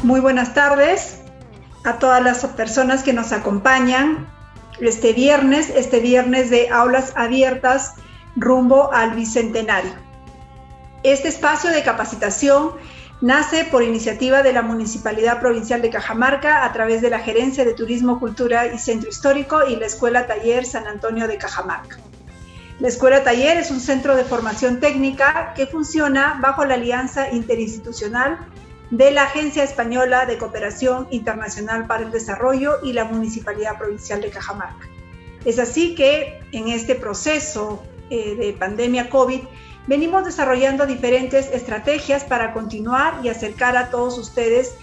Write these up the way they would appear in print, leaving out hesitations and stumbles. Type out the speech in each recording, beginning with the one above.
Muy buenas tardes a todas las personas que nos acompañan este viernes de Aulas Abiertas rumbo al Bicentenario. Este espacio de capacitación nace por iniciativa de la Municipalidad Provincial de Cajamarca a través de la Gerencia de Turismo, Cultura y Centro Histórico y la Escuela Taller San Antonio de Cajamarca. La Escuela Taller es un centro de formación técnica que funciona bajo la alianza interinstitucional de la Agencia Española de Cooperación Internacional para el Desarrollo y la Municipalidad Provincial de Cajamarca. Es así que en este proceso de pandemia COVID venimos desarrollando diferentes estrategias para continuar y acercar a todos ustedes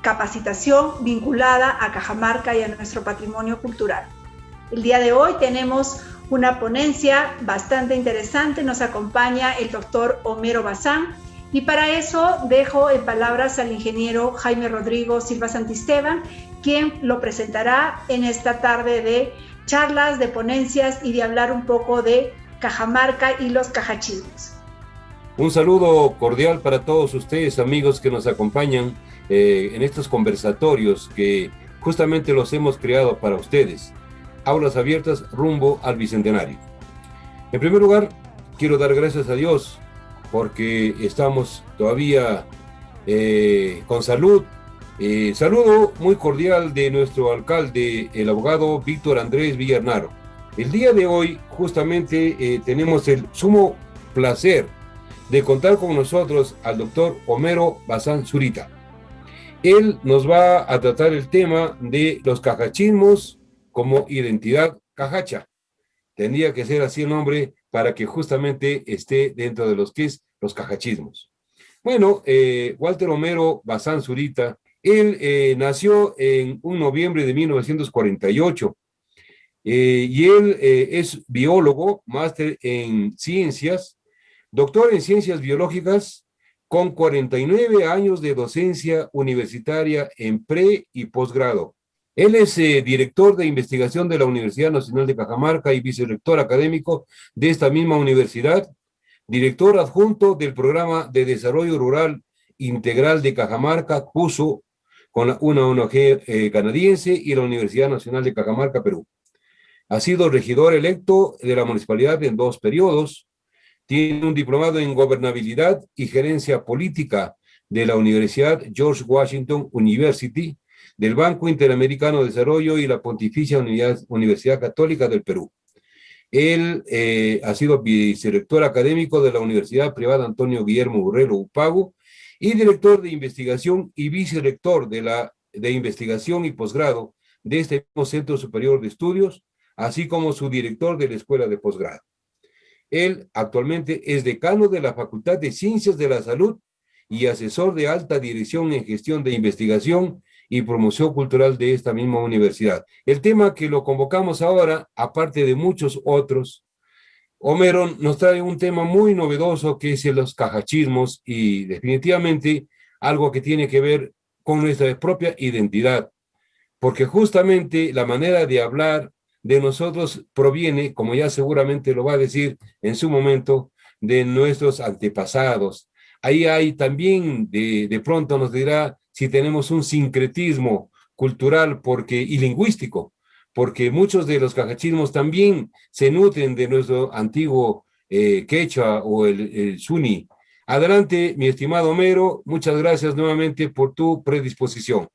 capacitación vinculada a Cajamarca y a nuestro patrimonio cultural. El día de hoy tenemos una ponencia bastante interesante, nos acompaña el doctor Homero Bazán, y para eso dejo en palabras al ingeniero Jaime Rodrigo Silva Santisteban, quien lo presentará en esta tarde de charlas, de ponencias y de hablar un poco de Cajamarca y los cajachismos. Un saludo cordial para todos ustedes, amigos que nos acompañan en estos conversatorios que justamente los hemos creado para ustedes. Aulas abiertas rumbo al Bicentenario. En primer lugar, quiero dar gracias a Dios porque estamos todavía con salud. Saludo muy cordial de nuestro alcalde, el abogado Víctor Andrés Villarnaro. El día de hoy justamente tenemos el sumo placer de contar con nosotros al doctor Homero Bazán Zurita. Él nos va a tratar el tema de los cajachismos como identidad cajacha. Tendría que ser así el nombre para que justamente esté dentro de los que es los cajachismos. Bueno, Walter Homero Bazán Zurita, él nació en un noviembre de 1948 y él es biólogo, máster en ciencias, doctor en ciencias biológicas, con 49 años de docencia universitaria en pre y posgrado. Él es director de investigación de la Universidad Nacional de Cajamarca y vicerrector académico de esta misma universidad, director adjunto del Programa de Desarrollo Rural Integral de Cajamarca, PUSO, con una ONG canadiense y la Universidad Nacional de Cajamarca, Perú. Ha sido regidor electo de la municipalidad en 2 periodos, tiene un diplomado en gobernabilidad y gerencia política de la Universidad George Washington University, del Banco Interamericano de Desarrollo y la Pontificia Universidad Católica del Perú. Él ha sido vicerrector académico de la Universidad Privada Antonio Guillermo Burrelo Upago y director de investigación y vicerrector de investigación y posgrado de este mismo Centro Superior de Estudios, así como su director de la Escuela de Posgrado. Él actualmente es decano de la Facultad de Ciencias de la Salud y asesor de alta dirección en gestión de investigación y promoción cultural de esta misma universidad. El tema que lo convocamos ahora, aparte de muchos otros, Homero nos trae un tema muy novedoso que es los cajachismos y definitivamente algo que tiene que ver con nuestra propia identidad, porque justamente la manera de hablar de nosotros proviene, como ya seguramente lo va a decir en su momento, de nuestros antepasados. Ahí hay también, de pronto nos dirá si tenemos un sincretismo cultural y lingüístico, porque muchos de los cajachismos también se nutren de nuestro antiguo quechua o el suni. Adelante, mi estimado Homero, muchas gracias nuevamente por tu predisposición.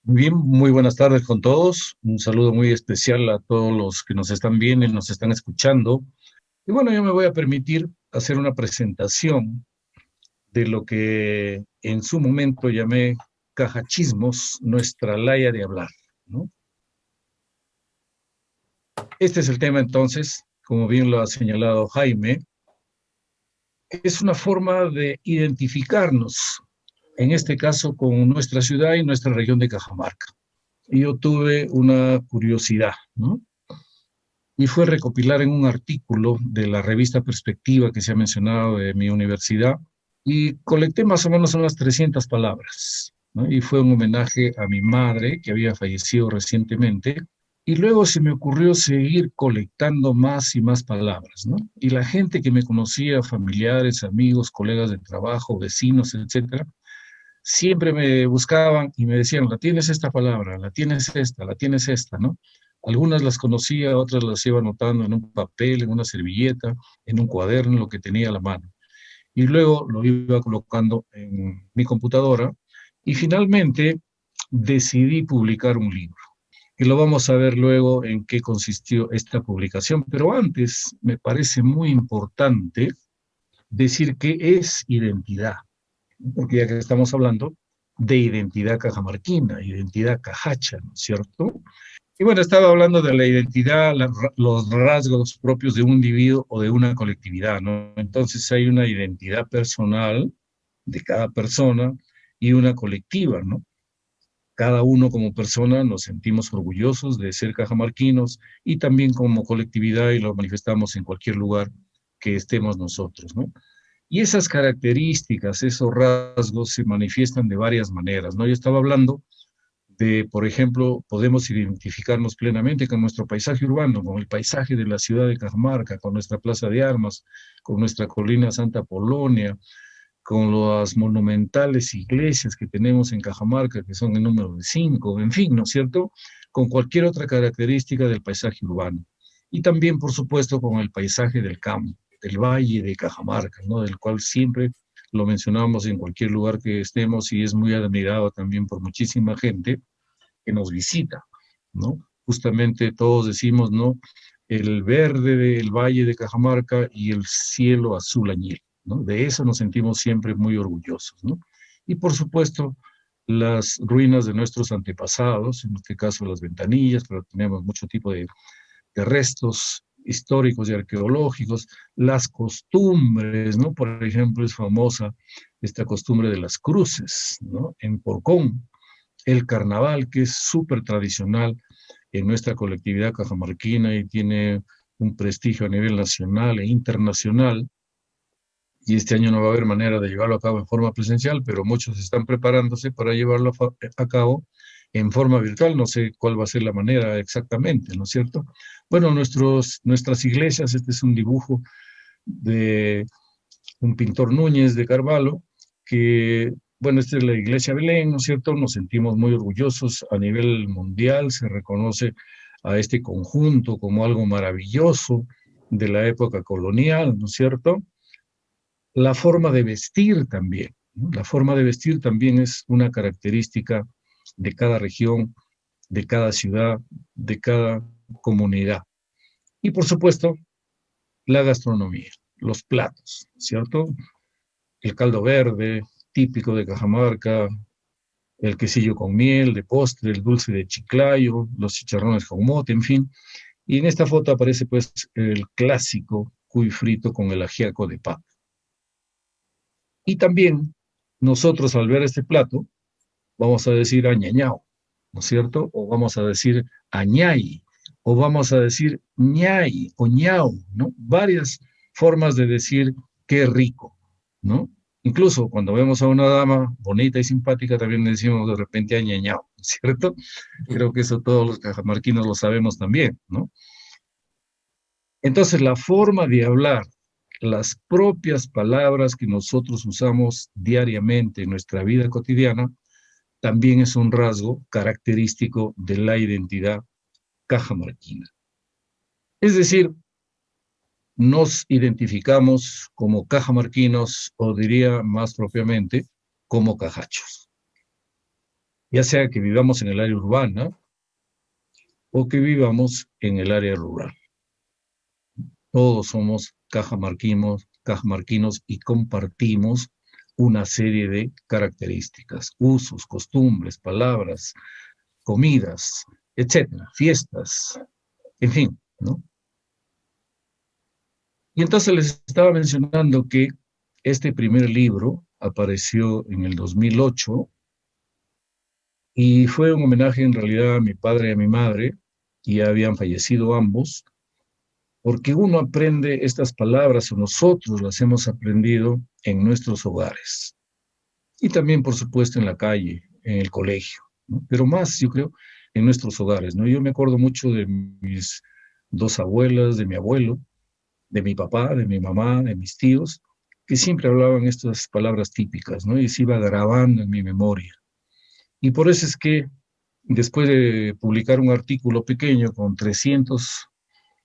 Bien, muy buenas tardes con todos. Un saludo muy especial a todos los que nos están viendo y nos están escuchando. Y bueno, yo me voy a permitir hacer una presentación de lo que en su momento llamé cajachismos, nuestra laya de hablar, ¿no? Este es el tema entonces, como bien lo ha señalado Jaime, es una forma de identificarnos, en este caso con nuestra ciudad y nuestra región de Cajamarca. Y yo tuve una curiosidad, ¿no? Y fue recopilar en un artículo de la revista Perspectiva que se ha mencionado de mi universidad, y colecté más o menos unas 300 palabras, ¿no? Y fue un homenaje a mi madre, que había fallecido recientemente, y luego se me ocurrió seguir colectando más y más palabras, ¿no? Y la gente que me conocía, familiares, amigos, colegas de trabajo, vecinos, etcétera, siempre me buscaban y me decían, la tienes esta palabra, la tienes esta, ¿no? Algunas las conocía, otras las iba anotando en un papel, en una servilleta, en un cuaderno, lo que tenía a la mano. Y luego lo iba colocando en mi computadora y finalmente decidí publicar un libro. Y lo vamos a ver luego en qué consistió esta publicación. Pero antes me parece muy importante decir qué es identidad, porque ya que estamos hablando de identidad cajamarquina, identidad cajacha, ¿no es cierto? Y bueno, estaba hablando de la identidad, los rasgos propios de un individuo o de una colectividad, ¿no? Entonces hay una identidad personal de cada persona y una colectiva, ¿no? Cada uno como persona nos sentimos orgullosos de ser cajamarquinos y también como colectividad y lo manifestamos en cualquier lugar que estemos nosotros, ¿no? Y esas características, esos rasgos se manifiestan de varias maneras, ¿no? Yo estaba hablando de, por ejemplo, podemos identificarnos plenamente con nuestro paisaje urbano, con el paisaje de la ciudad de Cajamarca, con nuestra plaza de armas, con nuestra colina Santa Polonia, con las monumentales iglesias que tenemos en Cajamarca, que son en número de 5, en fin, ¿no es cierto? Con cualquier otra característica del paisaje urbano. Y también, por supuesto, con el paisaje del campo, del valle de Cajamarca, ¿no? Del cual siempre lo mencionamos en cualquier lugar que estemos y es muy admirado también por muchísima gente que nos visita, ¿no? Justamente todos decimos, ¿no? El verde del valle de Cajamarca y el cielo azul añil, ¿no? De eso nos sentimos siempre muy orgullosos, ¿no? Y por supuesto, las ruinas de nuestros antepasados, en este caso las ventanillas, pero tenemos mucho tipo de restos históricos y arqueológicos, las costumbres, ¿no? Por ejemplo, es famosa esta costumbre de las cruces, ¿no? En Porcón, el carnaval, que es súper tradicional en nuestra colectividad cajamarquina y tiene un prestigio a nivel nacional e internacional. Y este año no va a haber manera de llevarlo a cabo en forma presencial, pero muchos están preparándose para llevarlo a cabo en forma virtual. No sé cuál va a ser la manera exactamente, ¿no es cierto? Bueno, nuestras iglesias, este es un dibujo de un pintor Núñez de Carvalho, que, bueno, esta es la iglesia Belén, ¿no es cierto? Nos sentimos muy orgullosos a nivel mundial, se reconoce a este conjunto como algo maravilloso de la época colonial, ¿no es cierto? La forma de vestir también, ¿no? La forma de vestir también es una característica de cada región, de cada ciudad, de cada comunidad. Y por supuesto, la gastronomía, los platos, ¿cierto? El caldo verde, típico de Cajamarca, el quesillo con miel, de postre, el dulce de chiclayo, los chicharrones con mote, en fin. Y en esta foto aparece pues el clásico cuy frito con el ajiaco de papa. Y también nosotros al ver este plato vamos a decir añañao, ¿no es cierto? O vamos a decir añay, o vamos a decir ñay o ñao, ¿no? Varias formas de decir qué rico, ¿no? Incluso cuando vemos a una dama bonita y simpática también le decimos de repente añañao, ¿cierto? Creo que eso todos los cajamarquinos lo sabemos también, ¿no? Entonces la forma de hablar, las propias palabras que nosotros usamos diariamente en nuestra vida cotidiana, también es un rasgo característico de la identidad cajamarquina. Es decir, nos identificamos como cajamarquinos, o diría más propiamente, como cajachos. Ya sea que vivamos en el área urbana o que vivamos en el área rural. Todos somos cajamarquinos y compartimos una serie de características, usos, costumbres, palabras, comidas, etcétera, fiestas, en fin, ¿no? Y entonces les estaba mencionando que este primer libro apareció en el 2008 y fue un homenaje en realidad a mi padre y a mi madre, y ya habían fallecido ambos, porque uno aprende estas palabras, o nosotros las hemos aprendido en nuestros hogares. Y también, por supuesto, en la calle, en el colegio, ¿no? Pero más, yo creo, en nuestros hogares, ¿no? Yo me acuerdo mucho de mis dos abuelas, de mi abuelo, de mi papá, de mi mamá, de mis tíos, que siempre hablaban estas palabras típicas, ¿no? Y se iba grabando en mi memoria. Y por eso es que después de publicar un artículo pequeño con 300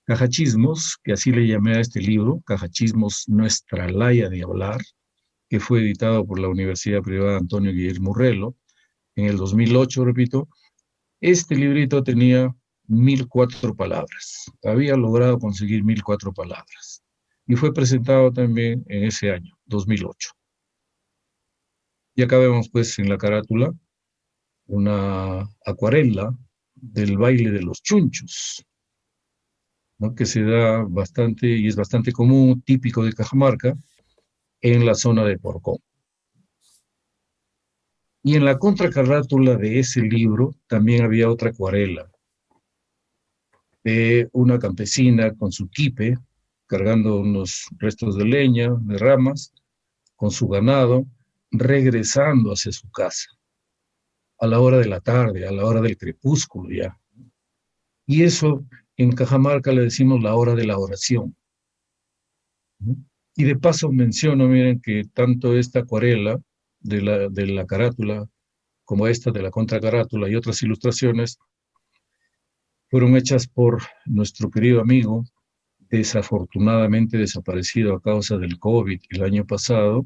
cajachismos, que así le llamé a este libro, Cajachismos, nuestra laya de hablar, que fue editado por la Universidad Privada Antonio Guillermo Urrelo en el 2008, repito, este librito tenía 1004 palabras. Había logrado conseguir 1004 palabras. Y fue presentado también en ese año, 2008. Y acá vemos pues en la carátula una acuarela del baile de los chunchos, ¿no? Que se da bastante y es bastante común, típico de Cajamarca, en la zona de Porcón. Y en la contracarátula de ese libro también había otra acuarela de una campesina con su quipe, cargando unos restos de leña, de ramas, con su ganado, regresando hacia su casa, a la hora de la tarde, a la hora del crepúsculo ya. Y eso en Cajamarca le decimos la hora de la oración. Y de paso menciono, miren, que tanto esta acuarela de la carátula como esta de la contracarátula y otras ilustraciones fueron hechas por nuestro querido amigo, desafortunadamente desaparecido a causa del COVID el año pasado,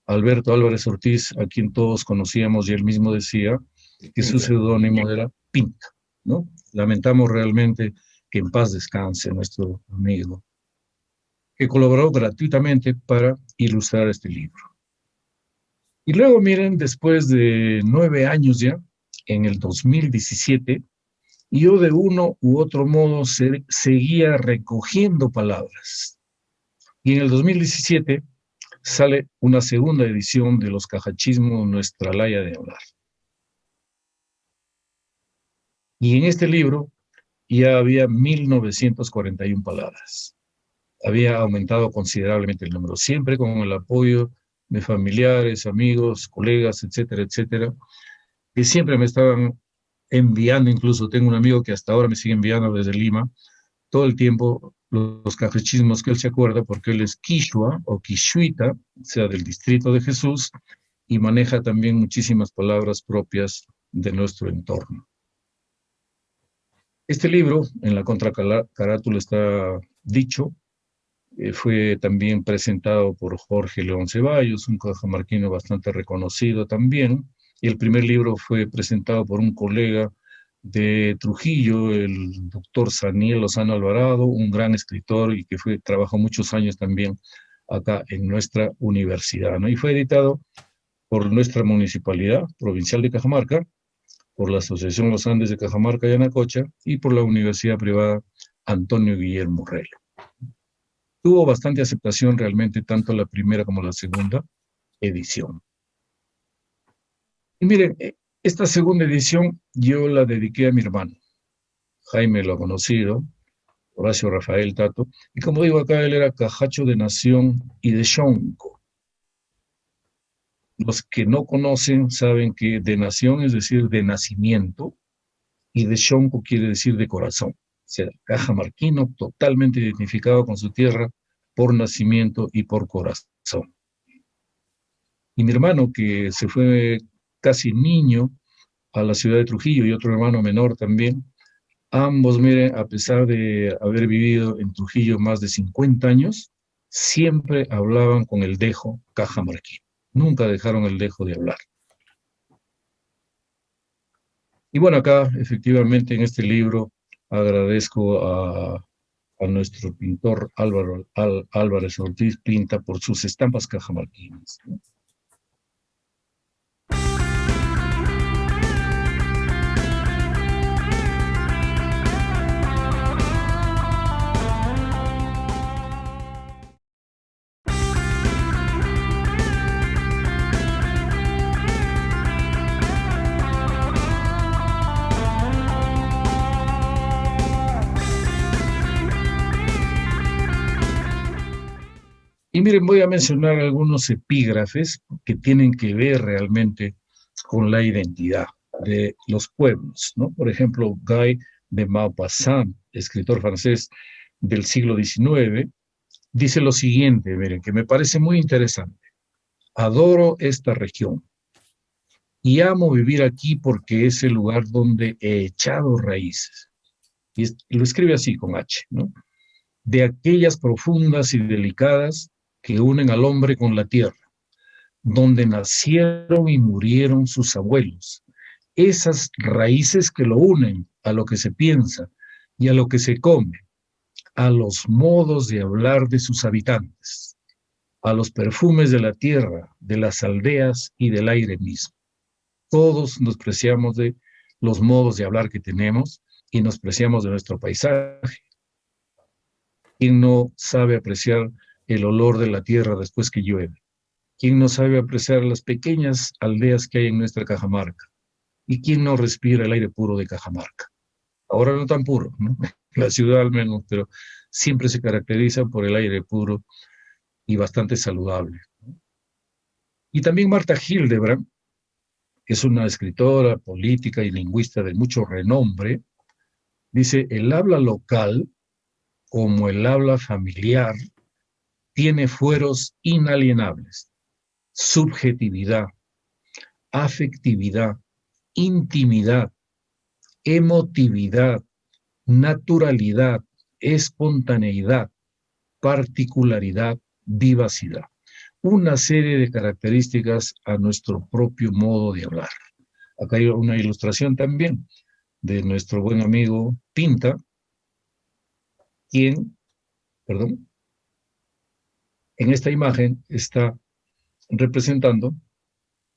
Alberto Álvarez Ortiz, a quien todos conocíamos y él mismo decía que su seudónimo era Pinta, ¿no? Lamentamos realmente que en paz descanse nuestro amigo, que colaboró gratuitamente para ilustrar este libro. Y luego, miren, después de 9 años ya, en el 2017, yo de uno u otro modo seguía recogiendo palabras. Y en el 2017 sale una segunda edición de los Cajachismos, nuestra laya de hablar. Y en este libro ya había 1941 palabras. Había aumentado considerablemente el número, siempre con el apoyo de familiares, amigos, colegas, etcétera, etcétera, que siempre me estaban enviando, incluso tengo un amigo que hasta ahora me sigue enviando desde Lima, todo el tiempo los cajachismos que él se acuerda, porque él es quichua o quichuita, o sea, del distrito de Jesús, y maneja también muchísimas palabras propias de nuestro entorno. Este libro, en la contracarátula está dicho, fue también presentado por Jorge León Ceballos, un cajamarquino bastante reconocido también, y el primer libro fue presentado por un colega de Trujillo, el doctor Saniel Lozano Alvarado, un gran escritor y que trabajó muchos años también acá en nuestra universidad, ¿no? Y fue editado por nuestra municipalidad provincial de Cajamarca, por la Asociación Los Andes de Cajamarca y Anacocha y por la Universidad Privada Antonio Guillermo Urrelo. Tuvo bastante aceptación realmente tanto la primera como la segunda edición. Y miren, esta segunda edición yo la dediqué a mi hermano. Jaime lo ha conocido, Horacio Rafael Tato, y como digo acá, él era cajacho de nación y de xonco. Los que no conocen saben que de nación es decir de nacimiento, y de xonco quiere decir de corazón. O sea, cajamarquino totalmente identificado con su tierra por nacimiento y por corazón. Y mi hermano, que se fue casi niño a la ciudad de Trujillo, y otro hermano menor también, ambos, miren, a pesar de haber vivido en Trujillo más de 50 años, siempre hablaban con el dejo cajamarquino. Nunca dejaron el dejo de hablar. Y bueno, acá, efectivamente, en este libro, agradezco a nuestro pintor Álvarez Ortiz Pinta por sus estampas cajamarquinas, ¿no? Y miren, voy a mencionar algunos epígrafes que tienen que ver realmente con la identidad de los pueblos, ¿no? Por ejemplo, Guy de Maupassant, escritor francés del siglo XIX, Dice lo siguiente, miren, que me parece muy interesante. Adoro esta región y amo vivir aquí porque es el lugar donde he echado raíces. Lo escribe así con H, ¿no? De aquellas profundas y delicadas que unen al hombre con la tierra, donde nacieron y murieron sus abuelos. Esas raíces que lo unen a lo que se piensa y a lo que se come, a los modos de hablar de sus habitantes, a los perfumes de la tierra, de las aldeas y del aire mismo. Todos nos preciamos de los modos de hablar que tenemos y nos preciamos de nuestro paisaje. ¿Quién no sabe apreciar el olor de la tierra después que llueve? ¿Quién no sabe apreciar las pequeñas aldeas que hay en nuestra Cajamarca? ¿Y quién no respira el aire puro de Cajamarca? Ahora no tan puro, ¿no? La ciudad al menos, pero siempre se caracteriza por el aire puro y bastante saludable. Y también Marta Hildebrand, que es una escritora, política y lingüista de mucho renombre, dice, el habla local, como el habla familiar, tiene fueros inalienables, subjetividad, afectividad, intimidad, emotividad, naturalidad, espontaneidad, particularidad, vivacidad. Una serie de características a nuestro propio modo de hablar. Acá hay una ilustración también de nuestro buen amigo Pinta, quien, perdón, en esta imagen está representando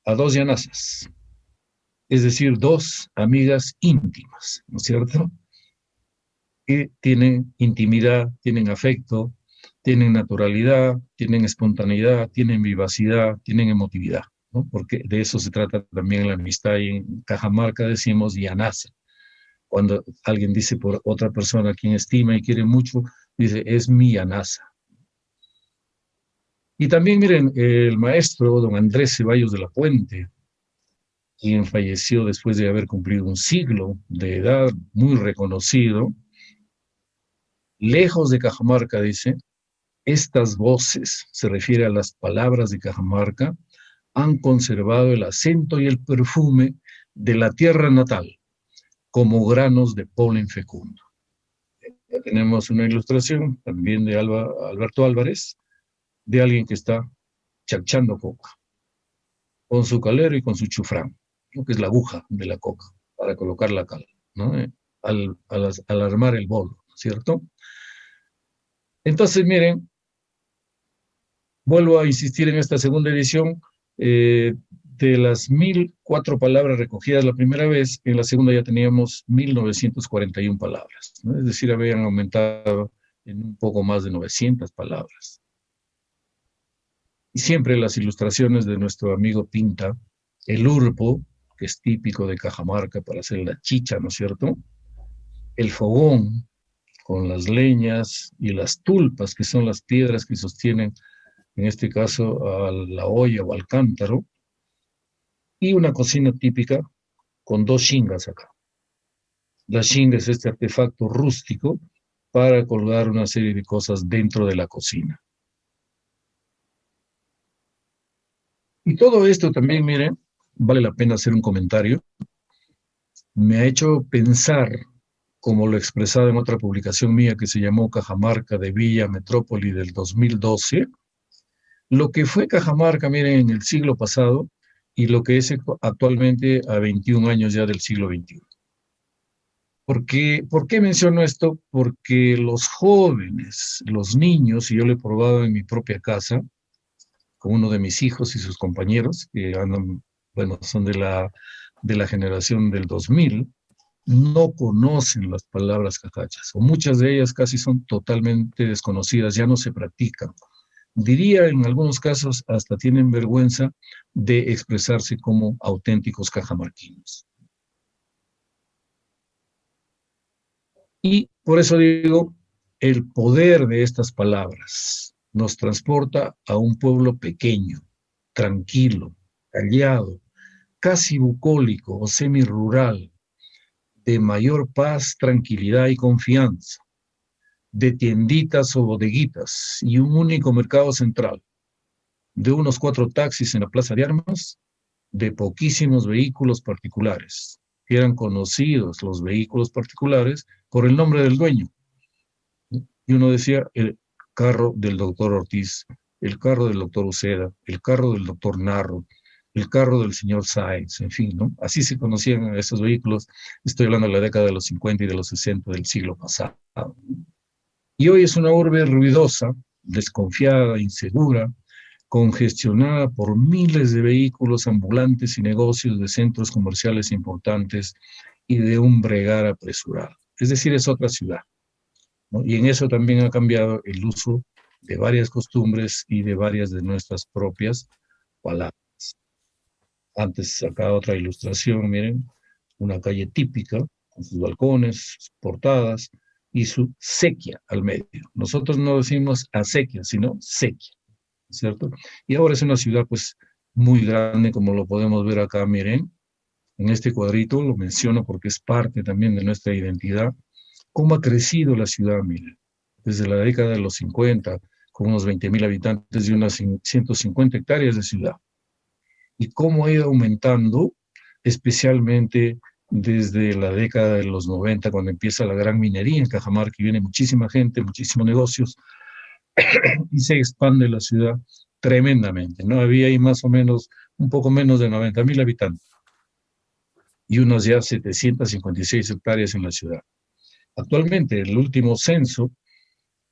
a dos llanazas, es decir, dos amigas íntimas, ¿no es cierto? Que tienen intimidad, tienen afecto, tienen naturalidad, tienen espontaneidad, tienen vivacidad, tienen emotividad, ¿no? Porque de eso se trata también la amistad, y en Cajamarca decimos llanaza. Cuando alguien dice por otra persona a quien estima y quiere mucho, dice, es mi llanaza. Y también miren, el maestro don Andrés Ceballos de la Puente, quien falleció después de haber cumplido un siglo de edad, muy reconocido, lejos de Cajamarca, dice, estas voces, se refiere a las palabras de Cajamarca, han conservado el acento y el perfume de la tierra natal, como granos de polen fecundo. Ya tenemos una ilustración también de Alberto Álvarez, de alguien que está chachando coca, con su calero y con su chufrán, ¿no? Que es la aguja de la coca, para colocar la cal, ¿no? Al armar el bolo, ¿cierto? Entonces, miren, vuelvo a insistir en esta segunda edición, de las 1004 palabras recogidas la primera vez, en la segunda ya teníamos 1941 palabras, ¿no? Es decir, habían aumentado en un poco más de 900 palabras. Y siempre las ilustraciones de nuestro amigo Pinta, el urpo, que es típico de Cajamarca para hacer la chicha, ¿no es cierto? El fogón, con las leñas, y las tulpas, que son las piedras que sostienen, en este caso, a la olla o al cántaro, y una cocina típica con dos shingas acá. La shinga es este artefacto rústico para colgar una serie de cosas dentro de la cocina. Y todo esto también, miren, vale la pena hacer un comentario, me ha hecho pensar, como lo expresaba en otra publicación mía que se llamó Cajamarca de Villa Metrópoli del 2012, lo que fue Cajamarca, miren, en el siglo pasado y lo que es actualmente a 21 años ya del siglo XXI. ¿Por qué menciono esto? Porque los jóvenes, los niños, y yo lo he probado en mi propia casa, con uno de mis hijos y sus compañeros, que andan, bueno, son de la generación del 2000, no conocen las palabras cajachas, o muchas de ellas casi son totalmente desconocidas, ya no se practican. Diría en algunos casos hasta tienen vergüenza de expresarse como auténticos cajamarquinos. Y por eso digo, el poder de estas palabras nos transporta a un pueblo pequeño, tranquilo, callado, casi bucólico o semirural, de mayor paz, tranquilidad y confianza, de tienditas o bodeguitas y un único mercado central, de unos 4 taxis en la Plaza de Armas, de poquísimos vehículos particulares, que eran conocidos los vehículos particulares por el nombre del dueño. Y uno decía, el carro del doctor Ortiz, el carro del doctor Uceda, el carro del doctor Narro, el carro del señor Sáenz, en fin, ¿no? Así se conocían esos vehículos. Estoy hablando de la década de los 50 y de los 60 del siglo pasado. Y hoy es una urbe ruidosa, desconfiada, insegura, congestionada por miles de vehículos ambulantes y negocios de centros comerciales importantes y de un bregar apresurado. Es decir, es otra ciudad, ¿no? Y en eso también ha cambiado el uso de varias costumbres y de varias de nuestras propias palabras. Antes, acá otra ilustración, miren, una calle típica, con sus balcones, sus portadas y su sequía al medio. Nosotros no decimos acequia, sino sequía, ¿cierto? Y ahora es una ciudad, pues, muy grande, como lo podemos ver acá, miren, en este cuadrito, lo menciono porque es parte también de nuestra identidad, cómo ha crecido la ciudad, miren, desde la década de los 50, con unos 20.000 habitantes y unas 150 hectáreas de ciudad, y cómo ha ido aumentando, especialmente desde la década de los 90, cuando empieza la gran minería en Cajamarca, y viene muchísima gente, muchísimos negocios, y se expande la ciudad tremendamente, ¿no? Había ahí más o menos, un poco menos de 90.000 habitantes, y unas ya 756 hectáreas en la ciudad. Actualmente, el último censo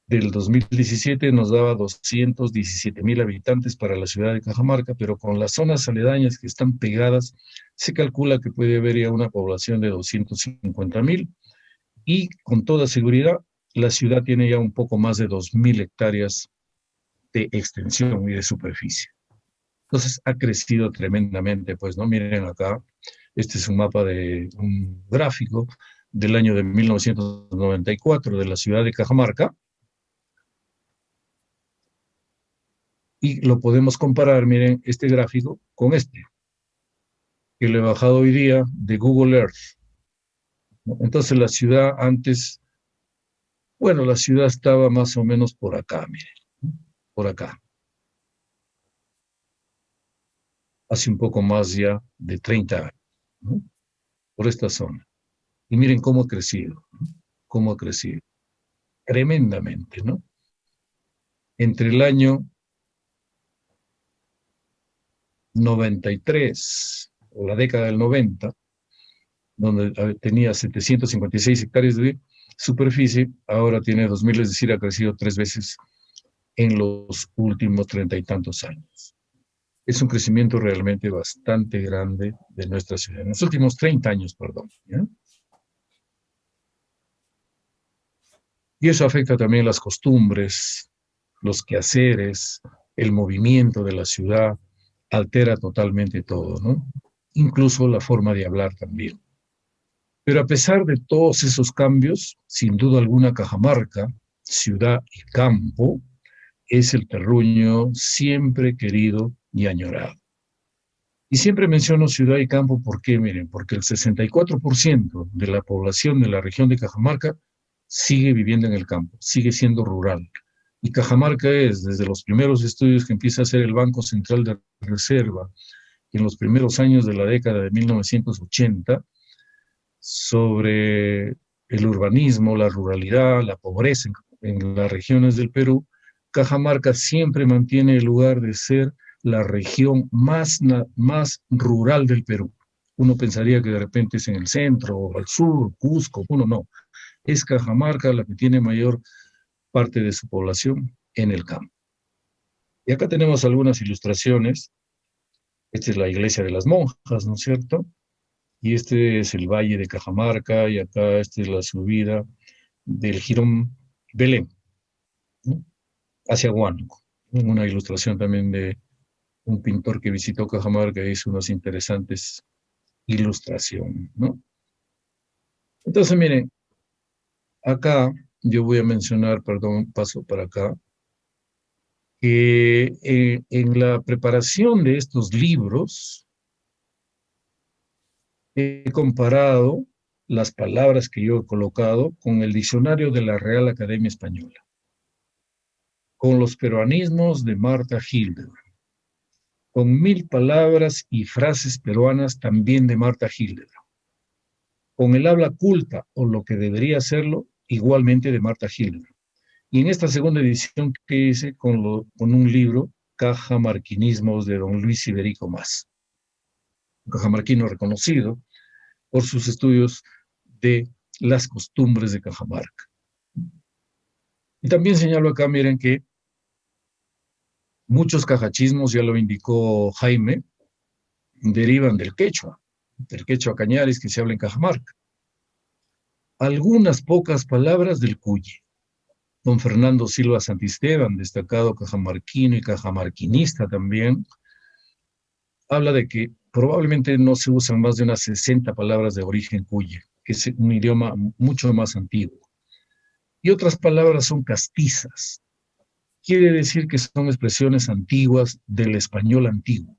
del 2017 nos daba 217.000 habitantes para la ciudad de Cajamarca, pero con las zonas aledañas que están pegadas, se calcula que puede haber ya una población de 250.000, y con toda seguridad, la ciudad tiene ya un poco más de 2.000 hectáreas de extensión y de superficie. Entonces ha crecido tremendamente, pues, ¿no? Miren acá, este es un mapa de un gráfico del año de 1994 de la ciudad de Cajamarca, y lo podemos comparar, miren, este gráfico con este, que lo he bajado hoy día de Google Earth, ¿no? Entonces la ciudad antes, bueno, la ciudad estaba más o menos por acá, miren, ¿no? Por acá. Hace un poco más ya de 30 años, ¿no? Por esta zona. Y miren cómo ha crecido, ¿no? Cómo ha crecido. Tremendamente, ¿no? Entre el año 93 o la década del 90, donde tenía 756 hectáreas de superficie, ahora tiene 2.000, es decir, ha crecido 3 veces en los últimos 30 y tantos años. Es un crecimiento realmente bastante grande de nuestra ciudad, en los últimos 30 años, perdón, ¿ya? Y eso afecta también las costumbres, los quehaceres, el movimiento de la ciudad, altera totalmente todo, ¿no? Incluso la forma de hablar también. Pero a pesar de todos esos cambios, sin duda alguna Cajamarca, ciudad y campo, es el terruño siempre querido y añorado. Y siempre menciono ciudad y campo, ¿por qué? Miren, porque el 64% de la población de la región de Cajamarca sigue viviendo en el campo, sigue siendo rural. Y Cajamarca es, desde los primeros estudios que empieza a hacer el Banco Central de Reserva, en los primeros años de la década de 1980, sobre el urbanismo, la ruralidad, la pobreza en las regiones del Perú, Cajamarca siempre mantiene el lugar de ser la región más rural del Perú. Uno pensaría que de repente es en el centro, o al sur, Cusco, uno no. Es Cajamarca la que tiene mayor parte de su población en el campo. Y acá tenemos algunas ilustraciones. Esta es la iglesia de las monjas, ¿no es cierto? Y este es el valle de Cajamarca, y acá esta es la subida del Jirón Belén, ¿no? Hacia Huánuco. Una ilustración también de un pintor que visitó Cajamarca y hizo unas interesantes ilustraciones, ¿no? Entonces, miren, acá yo voy a mencionar, perdón, paso para acá, que en la preparación de estos libros he comparado las palabras que yo he colocado con el diccionario de la Real Academia Española, con los peruanismos de Marta Hildebrand, con 1000 palabras y frases peruanas también de Marta Hildebrand, con el habla culta, o lo que debería serlo, igualmente de Marta Hildebrand. Y en esta segunda edición que hice con un libro, Cajamarquinismos, de don Luis Iberico Mas, un cajamarquino reconocido por sus estudios de las costumbres de Cajamarca. Y también señalo acá, miren, que muchos cajachismos, ya lo indicó Jaime, derivan del quechua cañaris que se habla en Cajamarca. Algunas pocas palabras del cuyi. Don Fernando Silva Santisteban, destacado cajamarquino y cajamarquinista también, habla de que probablemente no se usan más de unas 60 palabras de origen cuyi, que es un idioma mucho más antiguo. Y otras palabras son castizas. Quiere decir que son expresiones antiguas del español antiguo.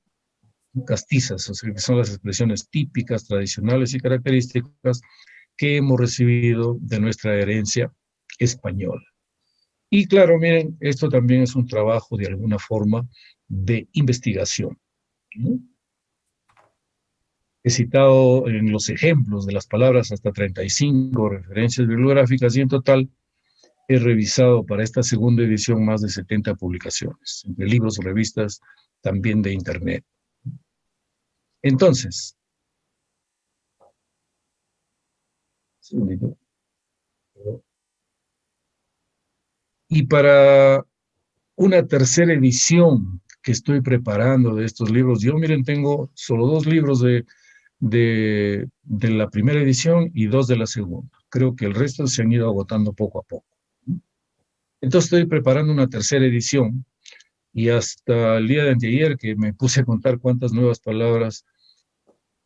Castizas, o sea, que son las expresiones típicas, tradicionales y características que hemos recibido de nuestra herencia española. Y claro, miren, esto también es un trabajo de alguna forma de investigación, ¿no? He citado en los ejemplos de las palabras hasta 35 referencias bibliográficas y en total he revisado para esta segunda edición más de 70 publicaciones, entre libros, revistas, también de internet. Entonces, y para una tercera edición que estoy preparando de estos libros, yo miren, tengo solo 2 libros de la primera edición y 2 de la segunda. Creo que el resto se han ido agotando poco a poco. Entonces estoy preparando una tercera edición y hasta el día de anteayer que me puse a contar cuántas nuevas palabras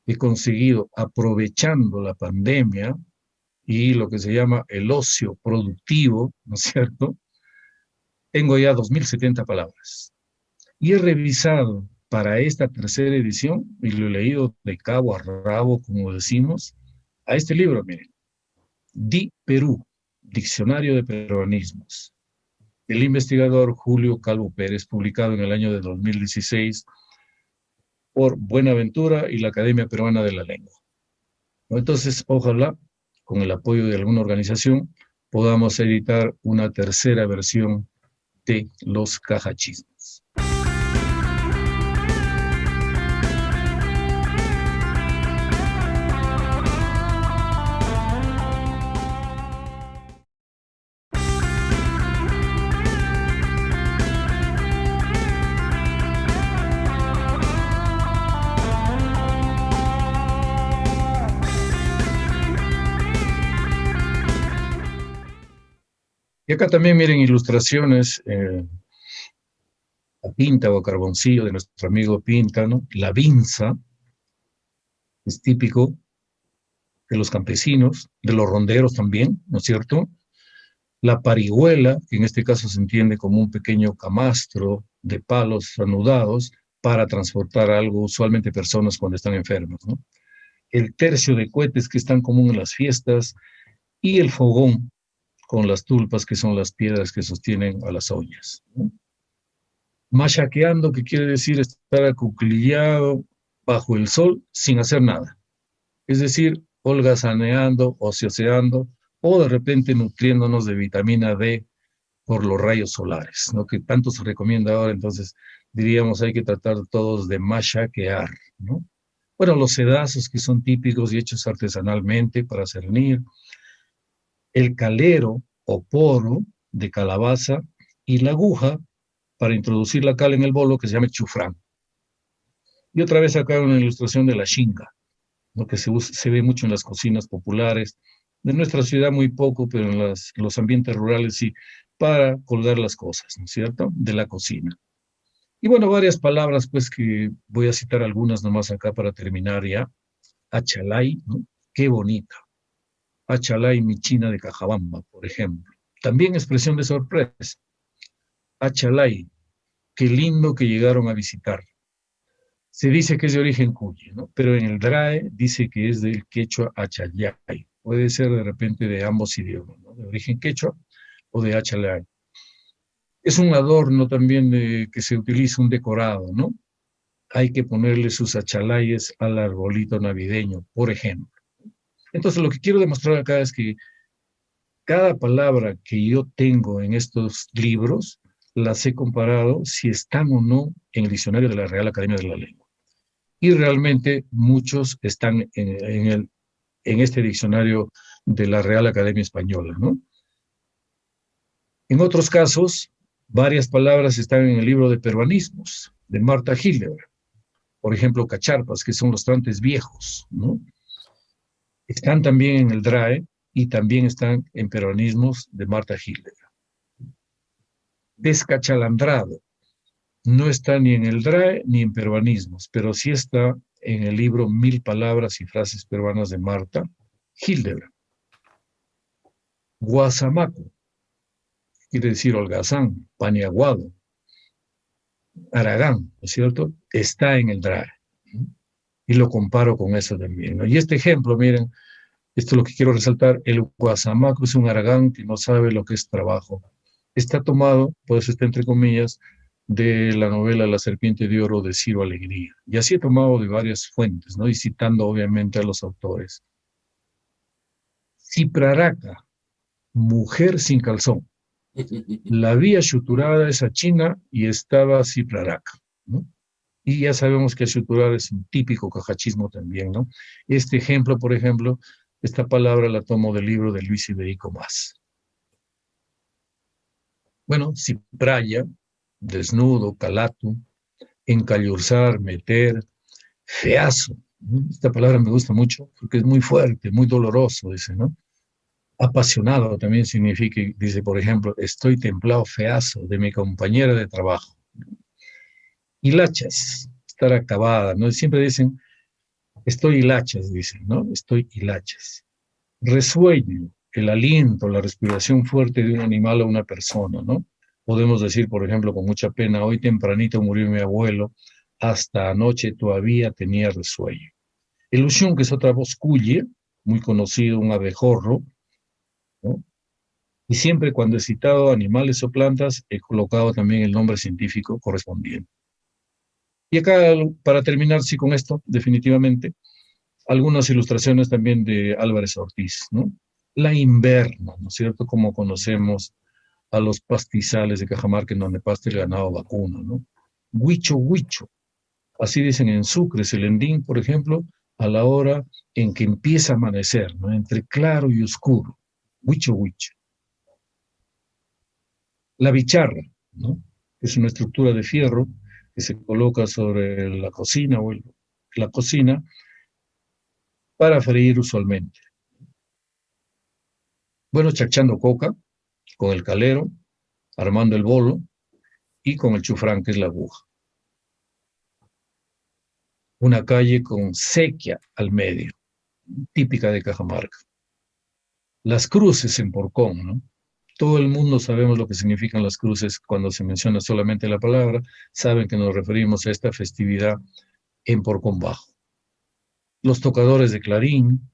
he conseguido aprovechando la pandemia y lo que se llama el ocio productivo, ¿no es cierto? Tengo ya 2070 palabras. Y he revisado para esta tercera edición, y lo he leído de cabo a rabo, como decimos, a este libro, miren, Di Perú, Diccionario de Peruanismos, el investigador Julio Calvo Pérez, publicado en el año de 2016 por Buenaventura y la Academia Peruana de la Lengua. Entonces, ojalá, con el apoyo de alguna organización, podamos editar una tercera versión de los cajachismos. Y acá también miren ilustraciones a pinta o a carboncillo de nuestro amigo Pinta, ¿no? La vinza es típico de los campesinos, de los ronderos también, ¿no es cierto? La parihuela, que en este caso se entiende como un pequeño camastro de palos anudados para transportar algo, usualmente personas cuando están enfermas, ¿no? El tercio de cohetes, que es tan común en las fiestas, y el fogón con las tulpas, que son las piedras que sostienen a las ollas, ¿no? Machaqueando, que quiere decir estar acuclillado bajo el sol sin hacer nada. Es decir, holgazaneando, ocioseando, o de repente nutriéndonos de vitamina D por los rayos solares, ¿no? Que tanto se recomienda ahora. Entonces diríamos hay que tratar todos de machaquear, ¿no? Bueno, los sedazos, que son típicos y hechos artesanalmente para cernir, el calero o poro de calabaza y la aguja para introducir la cal en el bolo, que se llama chufrán. Y otra vez acá una ilustración de la xinca, ¿no? Que se ve mucho en las cocinas populares, de nuestra ciudad muy poco, pero en los ambientes rurales sí, para colgar las cosas, ¿no es cierto?, de la cocina. Y bueno, varias palabras, pues, que voy a citar algunas nomás acá para terminar ya. Achalay, ¿no? Qué bonita. Achalay, mi china de Cajabamba, por ejemplo. También expresión de sorpresa. Achalay, qué lindo que llegaron a visitar. Se dice que es de origen cuyi, ¿no? Pero en el DRAE dice que es del quechua Achalay, Puede ser de repente de ambos idiomas, ¿no? De origen quechua o de achalay. Es un adorno también que se utiliza, un decorado, ¿no? Hay que ponerle sus achalayes al arbolito navideño, por ejemplo. Entonces, lo que quiero demostrar acá es que cada palabra que yo tengo en estos libros las he comparado si están o no en el diccionario de la Real Academia de la Lengua. Y realmente muchos están en este diccionario de la Real Academia Española, ¿no? En otros casos, varias palabras están en el libro de peruanismos de Marta Hildebrand. Por ejemplo, cacharpas, que son los trantes viejos, ¿no? Están también en el DRAE y también están en peruanismos de Marta Hildebrand. Descachalandrado no está ni en el DRAE ni en peruanismos, pero sí está en el libro 1000 palabras y frases peruanas de Marta Hildebrand. Guasamaco, quiere decir holgazán, paniaguado, Aragán, ¿no es cierto? Está en el DRAE. Y lo comparo con eso también, ¿no? Y este ejemplo, miren, esto es lo que quiero resaltar, el guasamaco es un Aragán que no sabe lo que es trabajo. Está tomado, pues está entre comillas, de la novela La serpiente de oro de Ciro Alegría. Y así he tomado de varias fuentes, ¿no? Y citando obviamente a los autores. Cipraraca, mujer sin calzón. La había chuturada esa china y estaba cipraraca, ¿no? Y ya sabemos que chuturar es un típico cajachismo también, ¿no? Este ejemplo, por ejemplo, esta palabra la tomo del libro de Luis Iberico Más. Bueno, cipraya, desnudo, calato, encallurzar, meter, feazo. ¿No? Esta palabra me gusta mucho porque es muy fuerte, muy doloroso, dice, ¿no? Apasionado también significa, dice, por ejemplo, estoy templado feazo de mi compañera de trabajo. Hilachas, estar acabada, ¿no? Siempre dicen, estoy hilachas, dicen, ¿no? Estoy hilachas. Resueño, el aliento, la respiración fuerte de un animal o una persona, ¿no? Podemos decir, por ejemplo, con mucha pena, hoy tempranito murió mi abuelo, hasta anoche todavía tenía resueño. El ushun, que es otra voz cuye, muy conocido, un abejorro, ¿no? Y siempre cuando he citado animales o plantas, he colocado también el nombre científico correspondiente. Y acá, para terminar, sí, con esto, definitivamente, algunas ilustraciones también de Álvarez Ortiz, ¿no? La inverna, ¿no es cierto? Como conocemos a los pastizales de Cajamarca en donde pasta el ganado vacuno, ¿no? Huicho, huicho. Así dicen en Sucre, Celendín, por ejemplo, a la hora en que empieza a amanecer, ¿no? Entre claro y oscuro. Huicho, huicho. La bicharra, ¿no? Es una estructura de fierro que se coloca sobre la cocina o la cocina para freír usualmente. Bueno, chachando coca con el calero, armando el bolo y con el chufrán, que es la aguja. Una calle con sequía al medio, típica de Cajamarca. Las cruces en Porcón, ¿no? Todo el mundo sabemos lo que significan las cruces cuando se menciona solamente la palabra, saben que nos referimos a esta festividad en Porcón Bajo. Los tocadores de clarín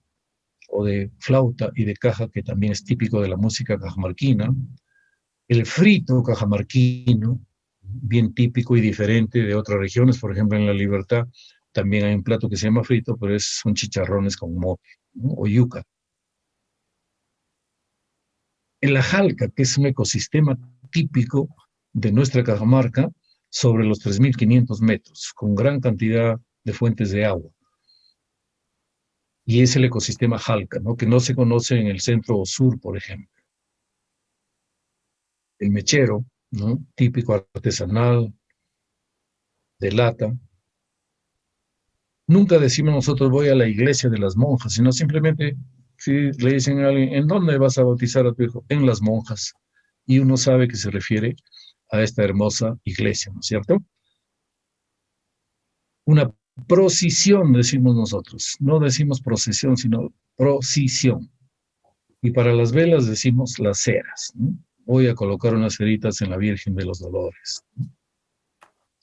o de flauta y de caja, que también es típico de la música cajamarquina. El frito cajamarquino, bien típico y diferente de otras regiones, por ejemplo en La Libertad también hay un plato que se llama frito, pero son chicharrones con mote, ¿no? O yuca. En la Jalca, que es un ecosistema típico de nuestra Cajamarca, sobre los 3.500 metros, con gran cantidad de fuentes de agua. Y es el ecosistema Jalca, ¿no? Que no se conoce en el centro o sur, por ejemplo. El mechero, ¿no? Típico artesanal, de lata. Nunca decimos nosotros voy a la iglesia de las monjas, sino simplemente si le dicen a alguien, ¿en dónde vas a bautizar a tu hijo? En las monjas. Y uno sabe que se refiere a esta hermosa iglesia, ¿no es cierto? Una procesión, decimos nosotros. No decimos procesión, sino procesión. Y para las velas decimos las ceras, ¿no? Voy a colocar unas ceritas en la Virgen de los Dolores.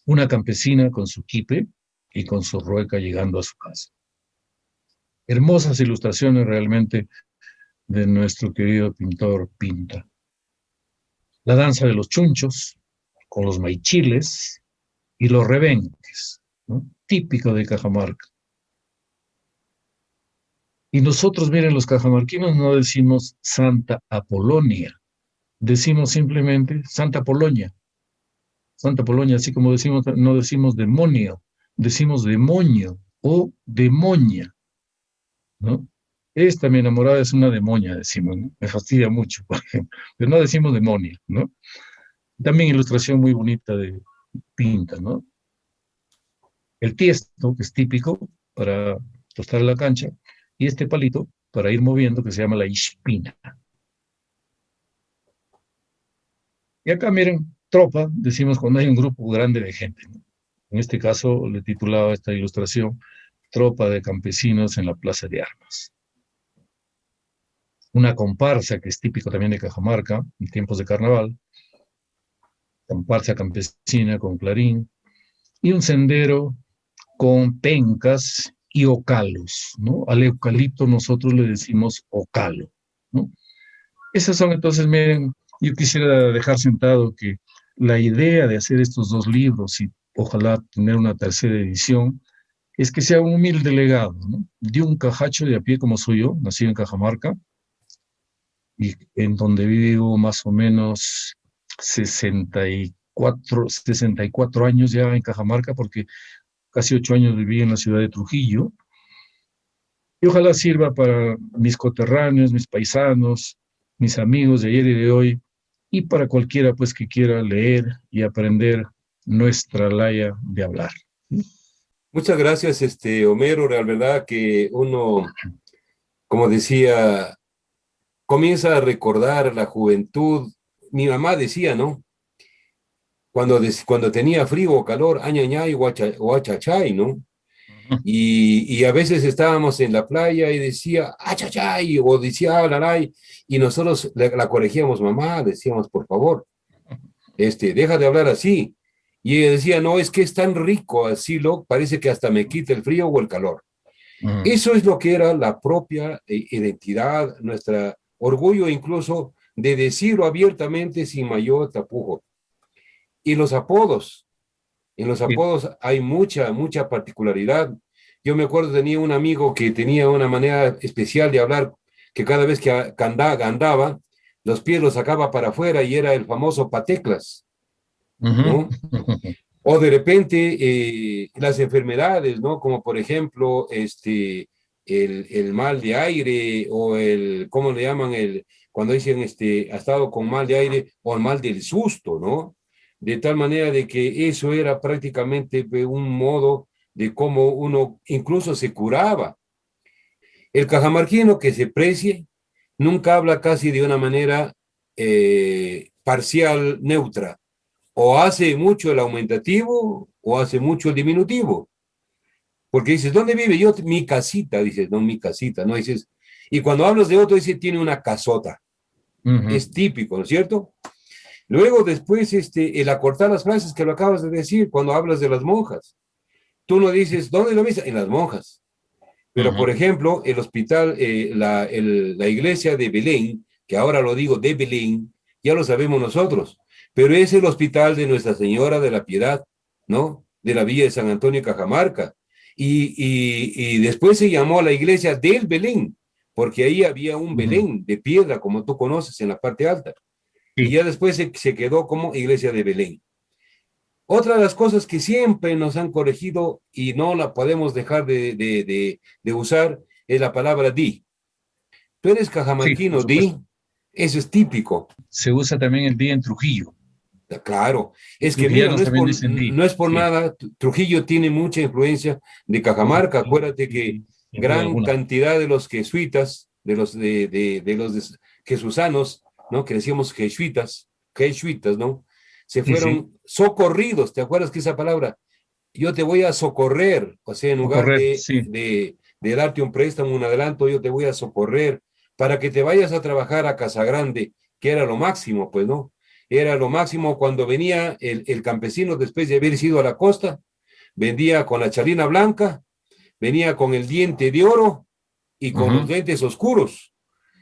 Una campesina con su quipe y con su rueca llegando a su casa. Hermosas ilustraciones realmente de nuestro querido pintor Pinta. La danza de los chunchos, con los maichiles y los rebenques, ¿no? Típico de Cajamarca. Y nosotros, miren, los cajamarquinos no decimos Santa Apolonia, decimos simplemente Santa Polonia. Santa Polonia, así como decimos, no decimos demonio, decimos demonio o demonia, ¿no? Esta, mi enamorada, es una demonia, decimos, ¿no? Me fastidia mucho, por ejemplo, pero no decimos demonia, ¿no? También ilustración muy bonita de Pinta, ¿no? El tiesto, que es típico para tostar la cancha, y este palito para ir moviendo, que se llama la ispina. Y acá, miren, tropa, decimos cuando hay un grupo grande de gente, ¿no? En este caso, le titulaba esta ilustración, Tropa de Campesinos en la Plaza de Armas. Una comparsa que es típico también de Cajamarca, en tiempos de carnaval, comparsa campesina con clarín, y un sendero con pencas y ocalos, ¿no? Al eucalipto nosotros le decimos ocalo, ¿no? Esas son entonces, miren, yo quisiera dejar sentado que la idea de hacer estos dos libros y ojalá tener una tercera edición es que sea un humilde legado, ¿no? De un cajacho de a pie como soy yo, nacido en Cajamarca, y en donde vivo más o menos 64 años ya en Cajamarca, porque casi 8 años viví en la ciudad de Trujillo, y ojalá sirva para mis coterráneos, mis paisanos, mis amigos de ayer y de hoy, y para cualquiera pues que quiera leer y aprender nuestra laya de hablar. Muchas gracias, Homero. La verdad que uno, como decía, comienza a recordar la juventud. Mi mamá decía, ¿no? Cuando tenía frío o calor, añañay, guachachay, ¿no? Y a veces estábamos en la playa y decía, achachay, o decía, alaray, y nosotros la corregíamos, mamá, decíamos, por favor, deja de hablar así. Y ella decía, no, es que es tan rico así, parece que hasta me quita el frío o el calor. Eso es lo que era la propia identidad, nuestro orgullo incluso de decirlo abiertamente sin mayor tapujo. Y los apodos, en los apodos hay mucha particularidad. Yo me acuerdo, tenía un amigo que tenía una manera especial de hablar, que cada vez que andaba, los pies los sacaba para afuera y era el famoso pateclas, ¿no? O de repente las enfermedades, ¿no? Como por ejemplo, el mal de aire o ¿cómo le llaman? Cuando dicen, ha estado con mal de aire o el mal del susto, ¿no? De tal manera de que eso era prácticamente un modo de cómo uno incluso se curaba. El cajamarquino que se precie nunca habla casi de una manera parcial, neutra. O hace mucho el aumentativo o hace mucho el diminutivo. Porque dices, ¿dónde vive? Yo, mi casita, dices, no, mi casita, no dices. Y cuando hablas de otro, dices, tiene una casota. Es típico, ¿no es cierto? Luego, después, el acortar las frases que lo acabas de decir, cuando hablas de las monjas. Tú no dices, ¿dónde lo ves? En las monjas. Pero, por ejemplo, el hospital, la iglesia de Belén, que ahora lo digo de Belén, ya lo sabemos nosotros, pero es el hospital de Nuestra Señora de la Piedad, ¿no? De la Villa de San Antonio, Cajamarca. Y después se llamó a la iglesia del Belén, porque ahí había un Belén de piedra, como tú conoces, en la parte alta. Y ya después se quedó como iglesia de Belén. Otra de las cosas que siempre nos han corregido y no la podemos dejar de usar es la palabra di. Tú eres cajamarquino, di. Eso es típico. Se usa también el di en Trujillo. Claro, es que mira, no es por nada, Trujillo tiene mucha influencia de Cajamarca. Acuérdate que gran cantidad de los jesuitas, de los jesusanos, ¿no? Que decíamos jesuitas, ¿no? Se fueron socorridos. ¿Te acuerdas que esa palabra? Yo te voy a socorrer, o sea, en lugar de darte un préstamo, un adelanto, yo te voy a socorrer para que te vayas a trabajar a Casagrande, que era lo máximo, pues, ¿no? Era lo máximo cuando venía el campesino después de haber ido a la costa, vendía con la chalina blanca, venía con el diente de oro y con los lentes oscuros.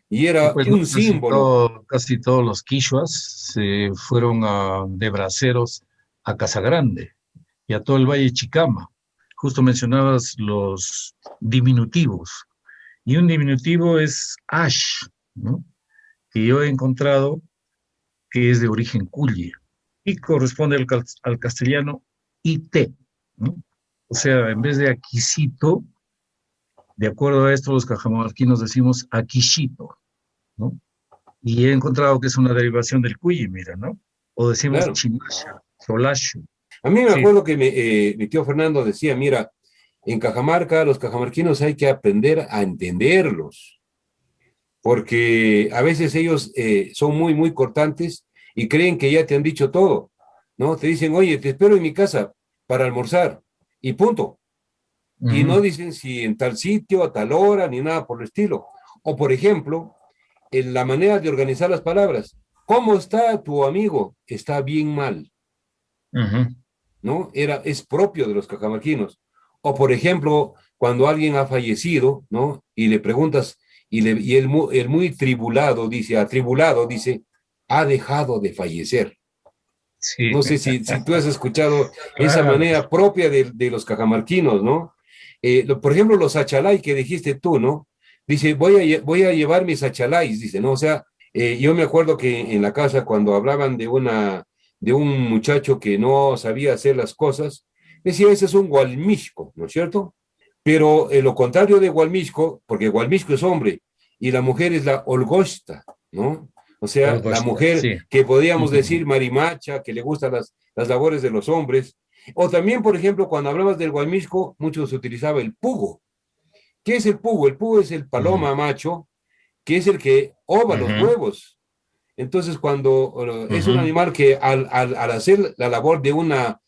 y Y era pues no, un símbolo. casi todos los quichuas se fueron de braceros a Casagrande y a todo el Valle Chicama. Justo mencionabas los diminutivos. Y un diminutivo es Ash, ¿no? Que yo he encontrado que es de origen cuye y corresponde al castellano IT, ¿no? O sea, en vez de aquisito, de acuerdo a esto, los cajamarquinos decimos aquishito, ¿no? Y he encontrado que es una derivación del cuyi, mira, ¿no? O decimos Claro. chimasha, solashu. A mí me Sí, acuerdo que mi tío Fernando decía, mira, en Cajamarca, los cajamarquinos hay que aprender a entenderlos, porque a veces ellos son muy, muy cortantes y creen que ya te han dicho todo, ¿no? Te dicen, oye, te espero en mi casa para almorzar y punto. Y no ujú, dicen si en tal sitio, a tal hora, ni nada por el estilo. O, por ejemplo, en la manera de organizar las palabras. ¿Cómo está tu amigo? Está bien mal, ujú, ¿no? Es propio de los cajamarquinos. O, por ejemplo, cuando alguien ha fallecido, ¿no? Y le preguntas, y él muy tribulado dice, atribulado dice, ha dejado de fallecer. sí, No sé si tú has escuchado esa claro. manera propia de los cajamarquinos, ¿no? Por ejemplo, los achalay que dijiste tú, ¿no? Dice, voy a llevar mis achalais, dice, ¿no? O sea, yo me acuerdo que en la casa cuando hablaban de un muchacho que no sabía hacer las cosas, decía, ese es un gualmixco, ¿no es cierto? Pero lo contrario de gualmixco, porque gualmixco es hombre y la mujer es la olgosta, ¿no? O sea, Algo la está, mujer sí. que podríamos Ujú, decir marimacha, que le gustan las labores de los hombres. O también, por ejemplo, cuando hablabas del gualmisco, mucho se utilizaba el pugo. ¿Qué es el pugo? El pugo es el ujú, paloma macho, que es el que ova los ujú, huevos. Entonces, cuando es un ujú. animal que al hacer la labor de una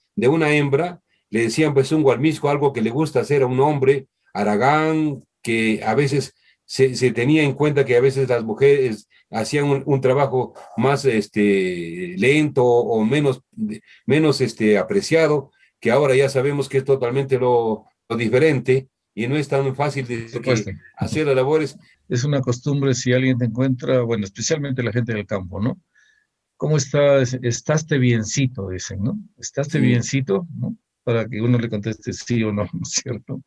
hembra, le decían pues un gualmisco, algo que le gusta hacer a un hombre, Aragán, que a veces se tenía en cuenta que a veces las mujeres hacían un trabajo más lento o menos apreciado, que ahora ya sabemos que es totalmente lo diferente y no es tan fácil Por de que supuesto. hacer las labores. Es una costumbre si alguien te encuentra, bueno, especialmente la gente del campo, ¿no? ¿Cómo estás? ¿Estás biencito? Dicen, ¿no? ¿Estás Sí. biencito? ¿No? Para que uno le conteste sí o no, ¿no es cierto?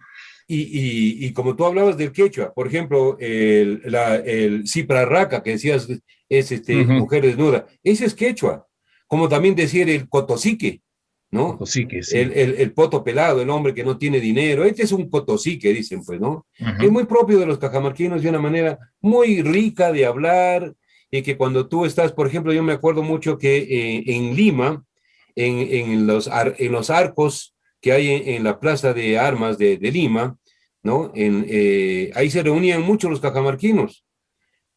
Y como tú hablabas del quechua, por ejemplo, el ciprarraca que decías es Ujú. mujer desnuda, ese es quechua. Como también decir el cotosique, ¿no? Potosique, sí. El poto pelado, el hombre que no tiene dinero, este es un cotosique, dicen, pues, ¿no? Que es Ujú. muy propio de los cajamarquinos, de una manera muy rica de hablar, y que cuando tú estás, por ejemplo, yo me acuerdo mucho que en Lima, en los arcos que hay en la plaza de armas de Lima, ¿no? Ahí se reunían muchos los cajamarquinos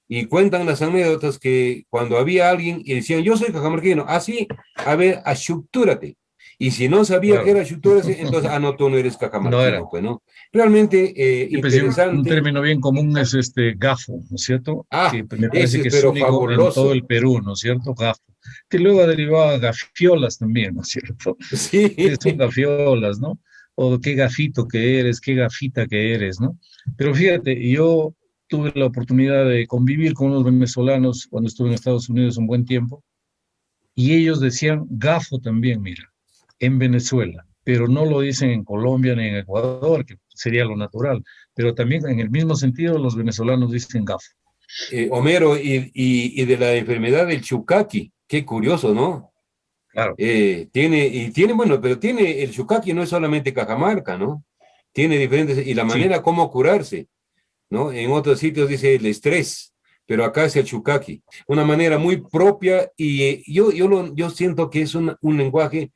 y cuentan las anécdotas que cuando había alguien y decían, yo soy cajamarquino, así, a ver, achuctúrate. Y si no sabía que Claro. era achuctúrate, entonces, no, tú no eres No era. cajamarquino, pues, ¿no? Realmente Y pues sí, un interesante. término bien común es este gafo, ¿no es cierto? Que me Ese parece es que es pero único en todo fabuloso. el Perú, ¿no es cierto? Gafo. Que luego ha derivado a gafiolas también, ¿no es cierto? Sí, Son gafiolas, ¿no? O qué gafito que eres, qué gafita que eres, ¿no? Pero fíjate, yo tuve la oportunidad de convivir con unos venezolanos cuando estuve en Estados Unidos un buen tiempo, y ellos decían gafo también, mira, en Venezuela, pero no lo dicen en Colombia ni en Ecuador, que sería lo natural, pero también en el mismo sentido los venezolanos dicen gafo. Homero, y de la enfermedad del Chukaki, qué curioso, ¿no? Claro. Bueno, pero tiene, el Shukaki no es solamente Cajamarca, ¿no? Tiene diferentes, y la Sí, manera como curarse, ¿no? En otros sitios dice el estrés, pero acá es el Shukaki. Una manera muy propia y yo siento que es un lenguaje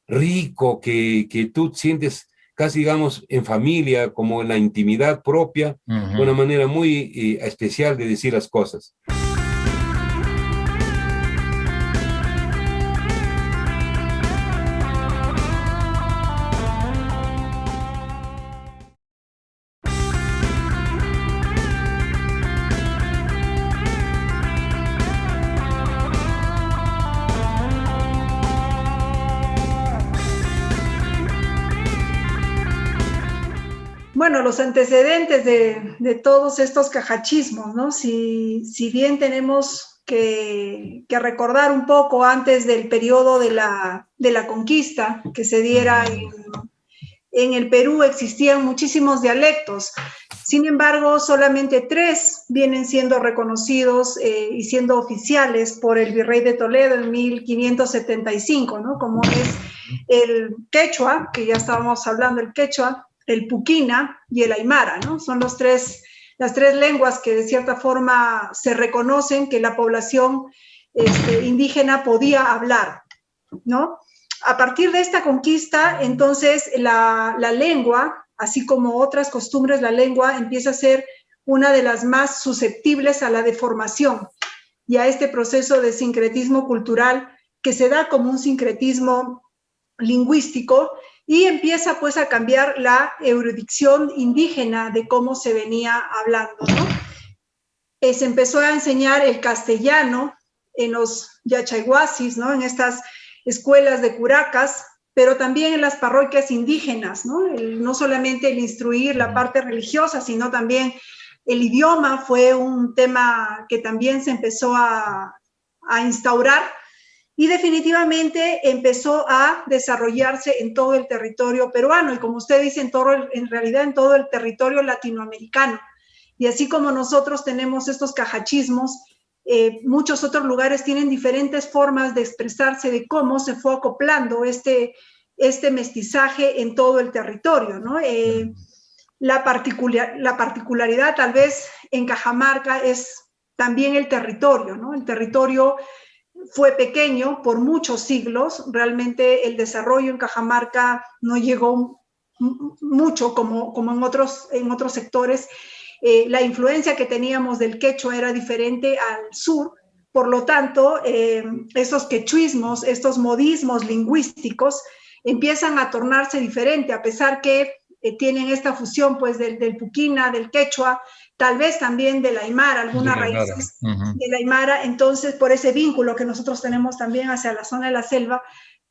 rico, que tú sientes casi, digamos, en familia, como en la intimidad propia, una ujú. manera muy especial de decir las cosas. Bueno, los antecedentes de todos estos cajachismos, ¿no? Si bien tenemos que recordar un poco antes del periodo de la conquista que se diera en el Perú, existían muchísimos dialectos. Sin embargo, solamente 3 vienen siendo reconocidos y siendo oficiales por el virrey de Toledo en 1575, ¿no? Como es el quechua, que ya estábamos hablando del quechua, el puquina y el aymara, ¿no? Son las 3 lenguas que de cierta forma se reconocen que la población indígena podía hablar, ¿no? A partir de esta conquista, entonces, la lengua, así como otras costumbres, la lengua empieza a ser una de las más susceptibles a la deformación y a este proceso de sincretismo cultural que se da como un sincretismo lingüístico y empieza pues a cambiar la erudición indígena de cómo se venía hablando, ¿no? Se empezó a enseñar el castellano en los yachaiguasis, ¿no? En estas escuelas de curacas, pero también en las parroquias indígenas, ¿no? No solamente el instruir la parte religiosa, sino también el idioma fue un tema que también se empezó a instaurar y definitivamente empezó a desarrollarse en todo el territorio peruano y como usted dice, en realidad en todo el territorio latinoamericano. Y así como nosotros tenemos estos cajachismos, muchos otros lugares tienen diferentes formas de expresarse de cómo se fue acoplando este mestizaje en todo el territorio, ¿no? La particularidad tal vez en Cajamarca es también el territorio, ¿no? El territorio fue pequeño por muchos siglos, realmente el desarrollo en Cajamarca no llegó mucho como en otros sectores. La influencia que teníamos del quechua era diferente al sur, por lo tanto, esos quechuismos, estos modismos lingüísticos empiezan a tornarse diferente, a pesar que tienen esta fusión pues del puquina, del quechua, tal vez también del aymara, algunas raíces del aymara, entonces por ese vínculo que nosotros tenemos también hacia la zona de la selva,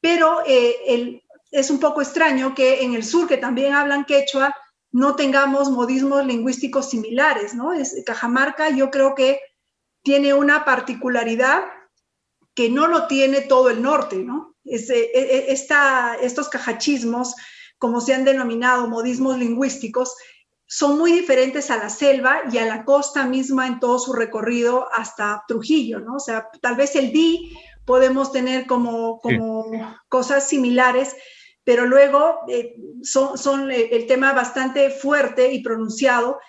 pero es un poco extraño que en el sur, que también hablan quechua, no tengamos modismos lingüísticos similares, ¿no? Cajamarca yo creo que tiene una particularidad que no lo tiene todo el norte, ¿no? Estos cajachismos, como se han denominado modismos lingüísticos, son muy diferentes a la selva y a la costa misma en todo su recorrido hasta Trujillo, ¿no? O sea, tal vez el di podemos tener como cosas similares, pero luego son el tema bastante fuerte y pronunciado.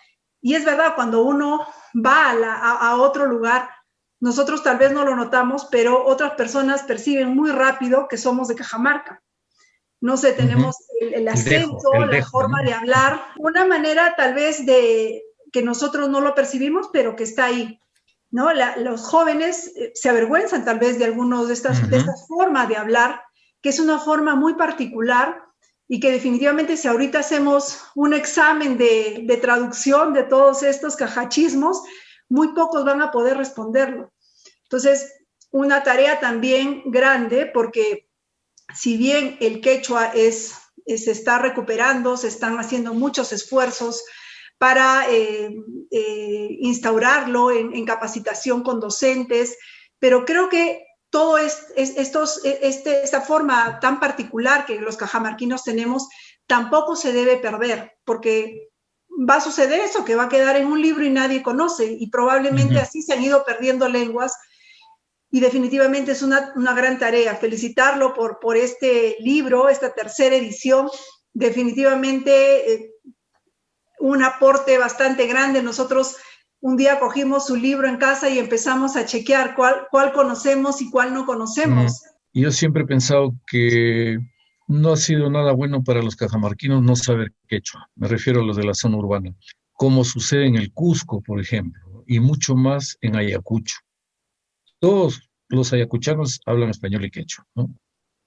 Y es verdad, cuando uno va a otro lugar, nosotros tal vez no lo notamos, pero otras personas perciben muy rápido que somos de Cajamarca. No sé, tenemos el acento, la forma de hablar, una manera tal vez de que nosotros no lo percibimos, pero que está ahí, ¿no? Los jóvenes se avergüenzan tal vez de algunas de estas formas de hablar, que es una forma muy particular y que definitivamente si ahorita hacemos un examen de traducción de todos estos cajachismos, muy pocos van a poder responderlo. Entonces, una tarea también grande porque si bien el quechua se está recuperando, se están haciendo muchos esfuerzos para instaurarlo en capacitación con docentes, pero creo que todo esta forma tan particular que los cajamarquinos tenemos tampoco se debe perder, porque va a suceder eso, que va a quedar en un libro y nadie conoce, y probablemente así se han ido perdiendo lenguas. Y definitivamente es una gran tarea. Felicitarlo por este libro, esta tercera edición. Definitivamente un aporte bastante grande. Nosotros un día cogimos su libro en casa y empezamos a chequear cuál conocemos y cuál no conocemos. Yo siempre he pensado que no ha sido nada bueno para los cajamarquinos no saber quechua. Me refiero a los de la zona urbana. Como sucede en el Cusco, por ejemplo, y mucho más en Ayacucho. Todos los ayacuchanos hablan español y quechua, ¿no?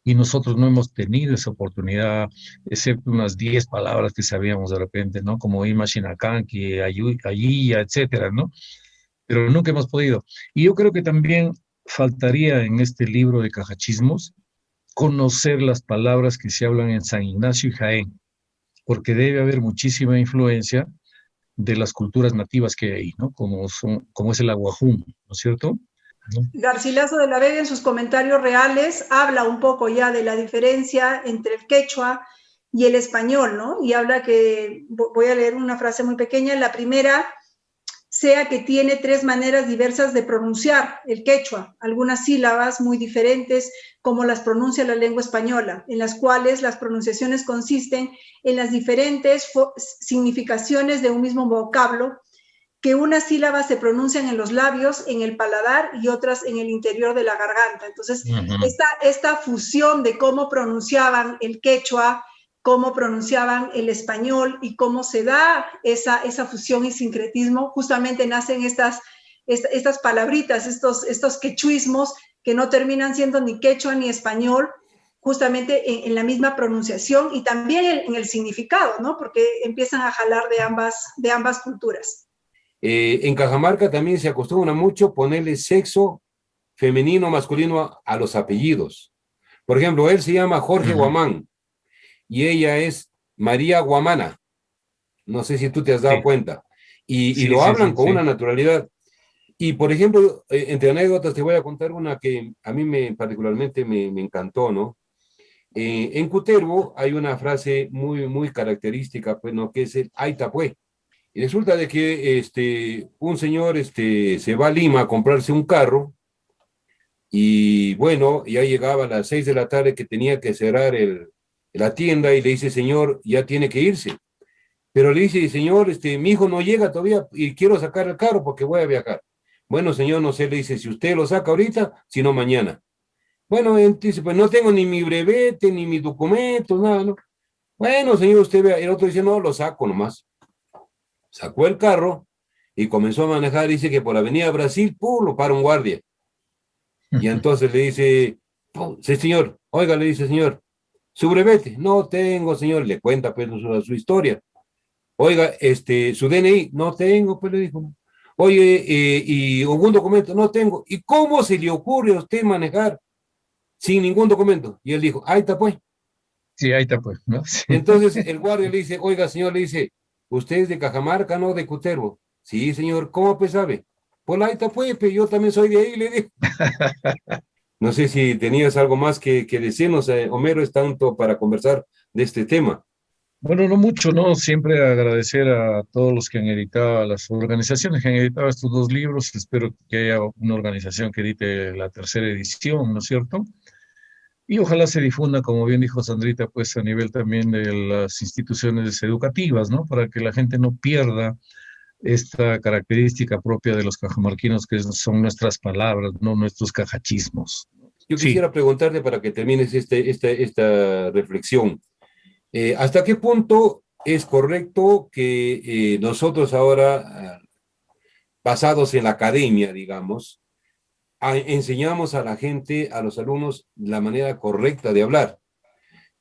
Y nosotros no hemos tenido esa oportunidad, excepto unas 10 palabras que sabíamos de repente, ¿no? Como Imachinacanqui, Ayilla, etcétera, ¿no? Pero nunca hemos podido. Y yo creo que también faltaría en este libro de cajachismos conocer las palabras que se hablan en San Ignacio y Jaén, porque debe haber muchísima influencia de las culturas nativas que hay ahí, ¿no? Como es el aguajún, ¿no es cierto? ¿No? Garcilaso de la Vega en sus comentarios reales habla un poco ya de la diferencia entre el quechua y el español, ¿no? Y habla que, voy a leer una frase muy pequeña, la primera sea que tiene tres maneras diversas de pronunciar el quechua, algunas sílabas muy diferentes como las pronuncia la lengua española, en las cuales las pronunciaciones consisten en las diferentes significaciones de un mismo vocablo, que unas sílabas se pronuncian en los labios, en el paladar y otras en el interior de la garganta. Entonces, esta fusión de cómo pronunciaban el quechua, cómo pronunciaban el español y cómo se da esa fusión y sincretismo, justamente nacen estas palabritas, estos quechuismos que no terminan siendo ni quechua ni español, justamente en la misma pronunciación y también en el significado, ¿no? Porque empiezan a jalar de ambas culturas. En Cajamarca también se acostumbra mucho ponerle sexo femenino o masculino a los apellidos. Por ejemplo, él se llama Jorge Guamán y ella es María Guamana. No sé si tú te has dado cuenta. Y lo hablan con una naturalidad. Y, por ejemplo, entre anécdotas te voy a contar una que a mí particularmente me encantó, ¿no? En Cutervo hay una frase muy característica, pues, ¿no? Que es el Aita, pues. Y resulta de que un señor se va a Lima a comprarse un carro y bueno, ya llegaba a las 6 de la tarde que tenía que cerrar la tienda y le dice, señor, ya tiene que irse. Pero le dice, señor, mi hijo no llega todavía y quiero sacar el carro porque voy a viajar. Bueno, señor, no sé, le dice, si usted lo saca ahorita, si no mañana. Bueno, dice, pues no tengo ni mi brevete, ni mis documentos, nada, ¿no? Bueno, señor, usted vea. El otro dice, no, lo saco nomás. Sacó el carro y comenzó a manejar, dice que por Avenida Brasil, lo para un guardia. Y entonces le dice, sí, señor, oiga, le dice, señor, su brevete, no tengo, señor, le cuenta pues su historia. Oiga, su DNI, no tengo, pues le dijo. Oye, y algún documento, no tengo. ¿Y cómo se le ocurre a usted manejar sin ningún documento? Y él dijo, ahí está pues. Sí, ahí está pues, ¿no? Sí. Entonces el guardia le dice, oiga, señor, le dice, ¿usted es de Cajamarca, no de Cutervo? Sí, señor, ¿cómo pues sabe? Pues ahí está pues, yo también soy de ahí, le dijo. No sé si tenías algo más que decirnos, Homero, es tanto para conversar de este tema. Bueno, no mucho, ¿no? Siempre agradecer a todos los que han editado, a las organizaciones que han editado estos dos libros. Espero que haya una organización que edite la tercera edición, ¿no es cierto? Y ojalá se difunda, como bien dijo Sandrita, pues a nivel también de las instituciones educativas, ¿no? Para que la gente no pierda esta característica propia de los cajamarquinos, que son nuestras palabras, no nuestros cajachismos. Yo quisiera preguntarte para que termines esta reflexión. ¿Hasta qué punto es correcto que nosotros ahora, basados en la academia, digamos, enseñamos a la gente, a los alumnos, la manera correcta de hablar?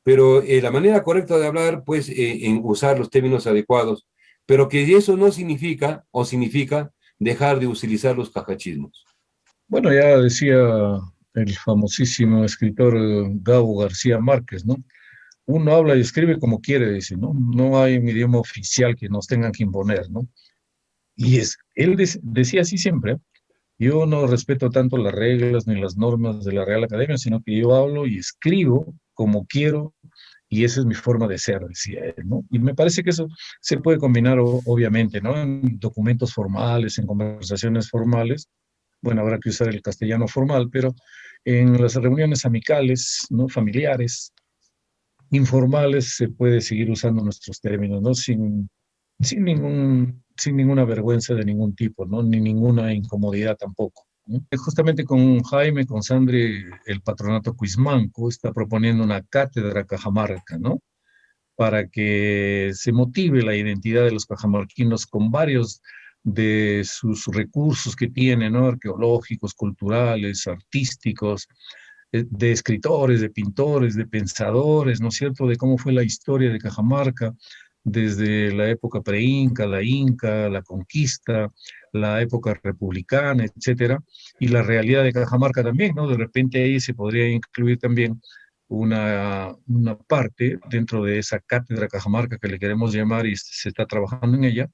Pero la manera correcta de hablar, pues, en usar los términos adecuados, pero que eso no significa dejar de utilizar los cajachismos. Bueno, ya decía el famosísimo escritor Gabo García Márquez, ¿no? Uno habla y escribe como quiere, dice, ¿no? No hay un idioma oficial que nos tengan que imponer, ¿no? Y él decía así siempre, yo no respeto tanto las reglas ni las normas de la Real Academia, sino que yo hablo y escribo como quiero y esa es mi forma de ser, decía él, ¿no? Y me parece que eso se puede combinar, obviamente, ¿no? En documentos formales, en conversaciones formales. Bueno, habrá que usar el castellano formal, pero en las reuniones amicales, ¿no? Familiares, informales, se puede seguir usando nuestros términos, ¿no? Sin ninguna vergüenza de ningún tipo, ¿no? Ni ninguna incomodidad tampoco, ¿no? Justamente con Jaime, con Sandri, el Patronato Cuismanco está proponiendo una cátedra cajamarca, ¿no? Para que se motive la identidad de los cajamarquinos con varios de sus recursos que tienen, ¿no? Arqueológicos, culturales, artísticos, de escritores, de pintores, de pensadores, ¿no es cierto?, de cómo fue la historia de Cajamarca desde la época pre-inca, la inca, la conquista, la época republicana, etcétera, y la realidad de Cajamarca también, ¿no? De repente ahí se podría incluir también una parte dentro de esa cátedra Cajamarca que le queremos llamar y se está trabajando en ella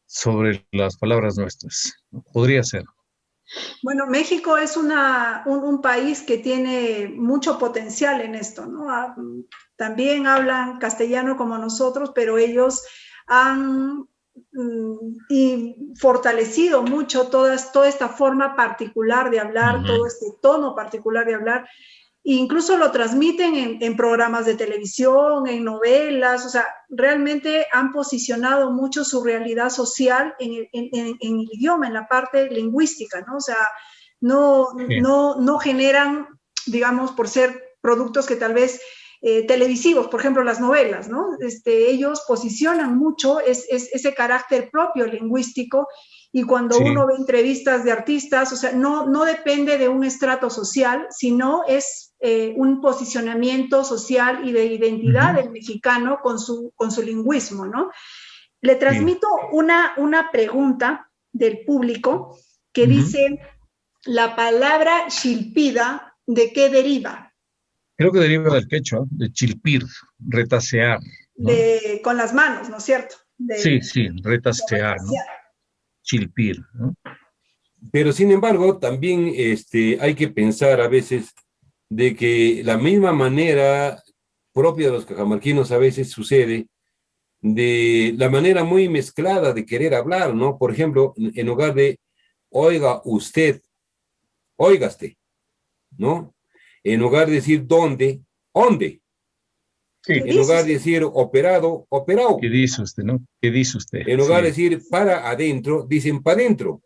sobre las palabras nuestras. Podría ser. Bueno, México es un país que tiene mucho potencial en esto, ¿no? También hablan castellano como nosotros, pero ellos han y fortalecido mucho toda esta forma particular de hablar, todo este tono particular de hablar. Incluso lo transmiten en programas de televisión, en novelas, o sea, realmente han posicionado mucho su realidad social en el idioma, en la parte lingüística, ¿no? O sea, no generan, digamos, por ser productos que tal vez televisivos, por ejemplo, las novelas, ¿no? Ellos posicionan mucho ese carácter propio lingüístico. Y cuando uno ve entrevistas de artistas, o sea, no depende de un estrato social, sino es un posicionamiento social y de identidad del mexicano con su lingüismo, ¿no? Le transmito una pregunta del público que dice, la palabra chilpida, ¿de qué deriva? Creo que deriva del quechua, de chilpir, retasear, ¿no? Con las manos, ¿no es cierto? Sí, retasear, ¿no? Chilpir, ¿no? Pero sin embargo, también hay que pensar a veces de que la misma manera propia de los cajamarquinos a veces sucede de la manera muy mezclada de querer hablar, ¿no? Por ejemplo, en lugar de oiga usted, óigaste, ¿no? En lugar de decir dónde, ¿onde? Sí. En lugar de decir operado, operado. ¿Qué dice usted, no? ¿Qué dice usted? En lugar de decir para adentro, dicen para adentro.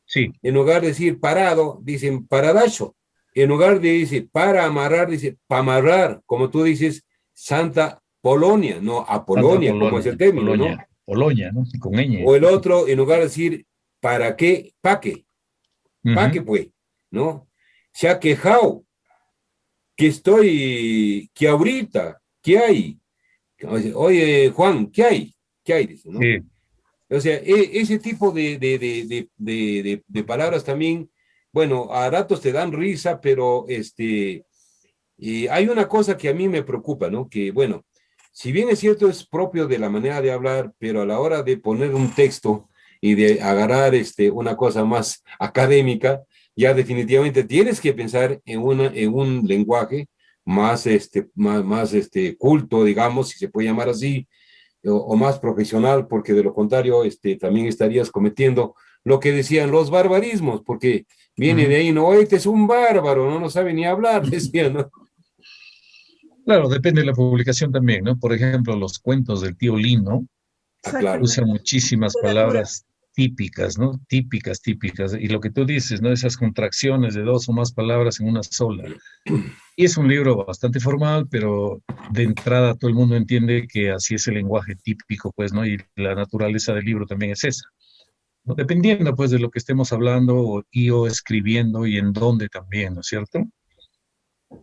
Sí. En lugar de decir parado, dicen paradacho. En lugar de decir para amarrar, dice para amarrar. Como tú dices, Santa Polonia, no Apolonia, como es el término, Polonia, ¿no? Polonia, ¿no? Con ñ. O el otro, en lugar de decir para qué, pa' qué. Pa' qué, pues, ¿no? Se ha quejado que estoy, que ahorita, ¿qué hay? Oye, Juan, ¿qué hay? ¿Qué hay? Dice, ¿no? Sí. O sea, ese tipo de palabras también, bueno, a ratos te dan risa, pero hay una cosa que a mí me preocupa, ¿no? Que, bueno, si bien es cierto, es propio de la manera de hablar, pero a la hora de poner un texto y de agarrar una cosa más académica, ya definitivamente tienes que pensar en un lenguaje más, más culto, digamos, si se puede llamar así, o más profesional, porque de lo contrario también estarías cometiendo lo que decían los barbarismos, porque viene de ahí, no, este es un bárbaro, no sabe ni hablar, decían, ¿no? Claro, depende de la publicación también, ¿no? Por ejemplo, los cuentos del tío Lino usan muchísimas palabras típicas, ¿no? Típicas. Y lo que tú dices, ¿no? Esas contracciones de dos o más palabras en una sola. Y es un libro bastante formal, pero de entrada todo el mundo entiende que así es el lenguaje típico, pues, ¿no? Y la naturaleza del libro también es esa, ¿no? Dependiendo, pues, de lo que estemos hablando o escribiendo y en dónde también, ¿no es cierto?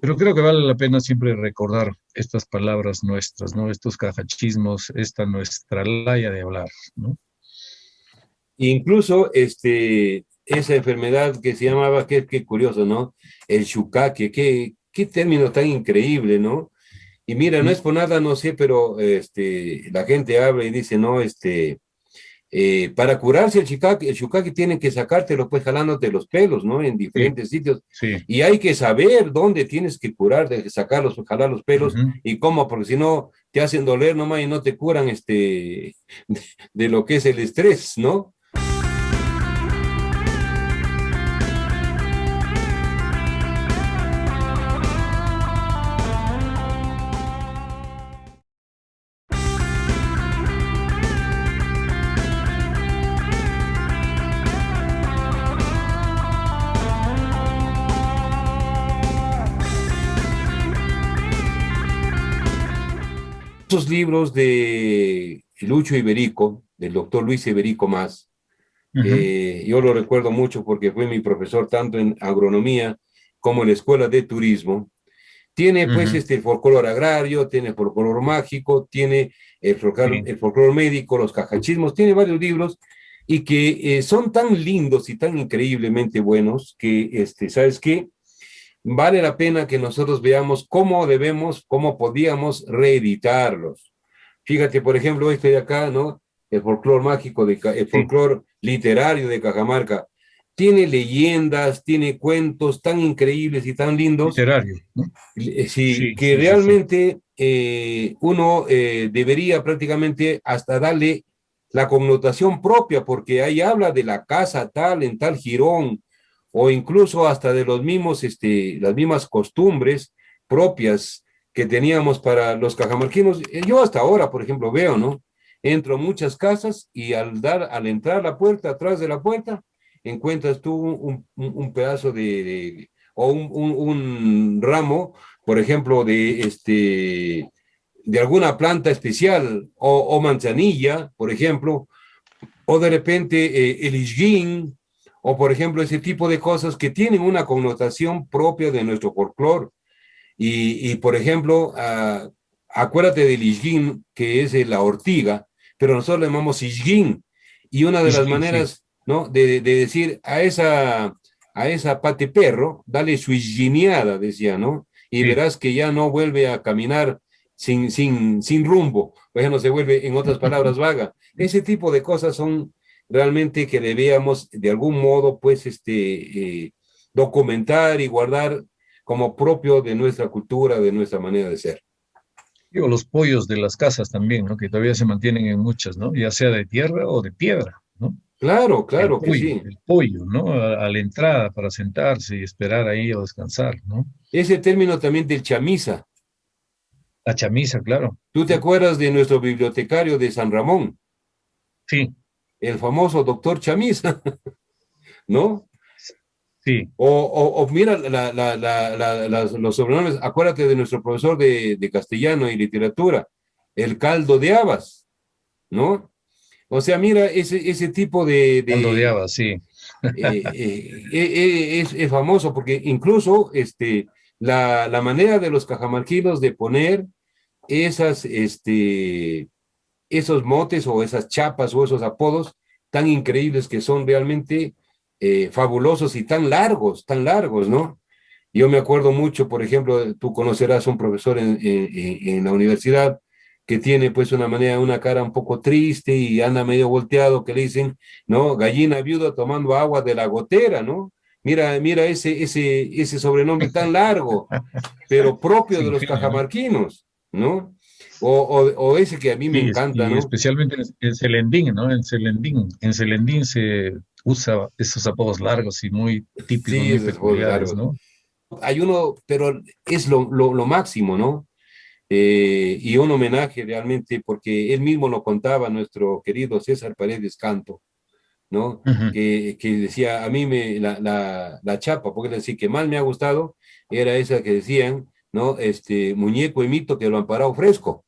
Pero creo que vale la pena siempre recordar estas palabras nuestras, ¿no? Estos cajachismos, esta nuestra laya de hablar, ¿no? Incluso esa enfermedad que se llamaba, qué curioso, ¿no? El shukaque, qué término tan increíble, ¿no? Y mira, no es por nada, no sé, pero la gente habla y dice, no, para curarse el shukaque tienen que sacártelo, pues, jalándote los pelos, ¿no? En diferentes sitios. Sí. Y hay que saber dónde tienes que curarte, sacarlos, jalar los pelos, y cómo, porque si no, te hacen doler nomás y no te curan de lo que es el estrés, ¿no? Esos libros de Lucho Iberico, del doctor Luis Iberico Más, yo lo recuerdo mucho porque fue mi profesor tanto en agronomía como en la escuela de turismo. Tiene pues el folclore agrario, tiene el folclore mágico, tiene el folclore médico, los cajachismos, tiene varios libros y que son tan lindos y tan increíblemente buenos que, ¿sabes qué? vale la pena que nosotros veamos cómo debemos, cómo podíamos reeditarlos. Fíjate, por ejemplo, este de acá, ¿no? El folclore mágico, el Sí, folclore literario de Cajamarca. Tiene leyendas, tiene cuentos tan increíbles y tan lindos, literario, ¿no? sí, Sí, que sí, sí, sí. realmente uno debería prácticamente hasta darle la connotación propia, porque ahí habla de la casa tal, en tal jirón, o incluso hasta de los mismos, las mismas costumbres propias que teníamos para los cajamarquinos. Yo hasta ahora, por ejemplo, veo, ¿no? Entro a muchas casas y al entrar a la puerta, atrás de la puerta, encuentras tú un pedazo o un ramo, por ejemplo, de alguna planta especial, o manzanilla, por ejemplo, o de repente el isguín, o por ejemplo ese tipo de cosas que tienen una connotación propia de nuestro folclore. Y por ejemplo, acuérdate del isguín, que es la ortiga, pero nosotros le llamamos isguín. Y una de las Ishkin, sí, maneras, ¿no? de decir a esa pate perro, dale su isguineada, decía, ¿no? Y sí. verás que ya no vuelve a caminar sin rumbo, o ya no se vuelve, en otras palabras, vaga. Ese tipo de cosas son realmente que debíamos de algún modo, pues, documentar y guardar como propio de nuestra cultura, de nuestra manera de ser. Digo, los pollos de las casas también, ¿no? Que todavía se mantienen en muchas, ¿no? Ya sea de tierra o de piedra, ¿no? Claro, claro que sí. El pollo, ¿no? A la entrada para sentarse y esperar ahí o descansar, ¿no? Ese término también del chamisa. La chamisa, claro. ¿Tú te acuerdas de nuestro bibliotecario de San Ramón, Sí, el famoso doctor Chamisa, ¿no? sí, O mira los sobrenombres, acuérdate de nuestro profesor de castellano y literatura, el caldo de habas, ¿no? O sea, mira, ese tipo caldo de habas, sí. es famoso porque incluso la manera de los cajamarquinos de poner esos motes o esas chapas o esos apodos tan increíbles que son realmente fabulosos y tan largos, ¿no? Yo me acuerdo mucho, por ejemplo, tú conocerás un profesor en la universidad que tiene pues una cara un poco triste y anda medio volteado, que le dicen, ¿no? Gallina viuda tomando agua de la gotera, ¿no? Mira ese sobrenombre tan largo, pero propio de Sin los fin, ¿no? cajamarquinos, ¿no? O ese que a mí me Sí, encanta, y ¿no? especialmente en Selendín, ¿no? En Selendín se usa esos apodos largos y muy típicos, Sí, muy esos juegos peculiares, largos. ¿no? Hay uno, pero es lo máximo, ¿no? Y un homenaje realmente, porque él mismo lo contaba, nuestro querido César Paredes Canto, ¿no? Ujú. Que decía, a mí la chapa, porque decía que más me ha gustado, era esa que decían, ¿no? Muñeco y mito que lo han parado fresco,